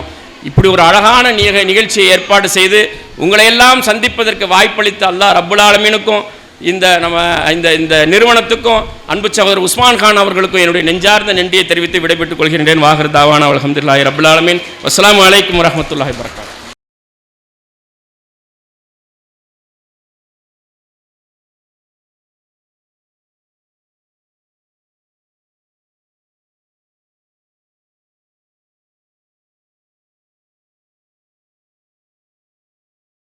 இப்படி ஒரு அழகான நிகழ்ச்சியை ஏற்பாடு செய்து உங்களை எல்லாம் சந்திப்பதற்கு வாய்ப்பளித்த அல்லாஹ் ரப்புல் ஆலமீனுக்கும் இந்த நிறுவனத்துக்கும் அன்பு சகோதரர் உஸ்மான் கான் அவர்களுக்கும் என்னுடைய நெஞ்சார்ந்த நன்றியை தெரிவித்து விடைபெற்றுக் கொள்கின்றேன். வாஹிர் தாவானா அல்ஹம்துலில்லாஹி ரப்புல் ஆலமீன். அஸ்ஸலாமு அலைக்கும் வரஹ்மத்துல்லாஹி வபரகாத்துஹு.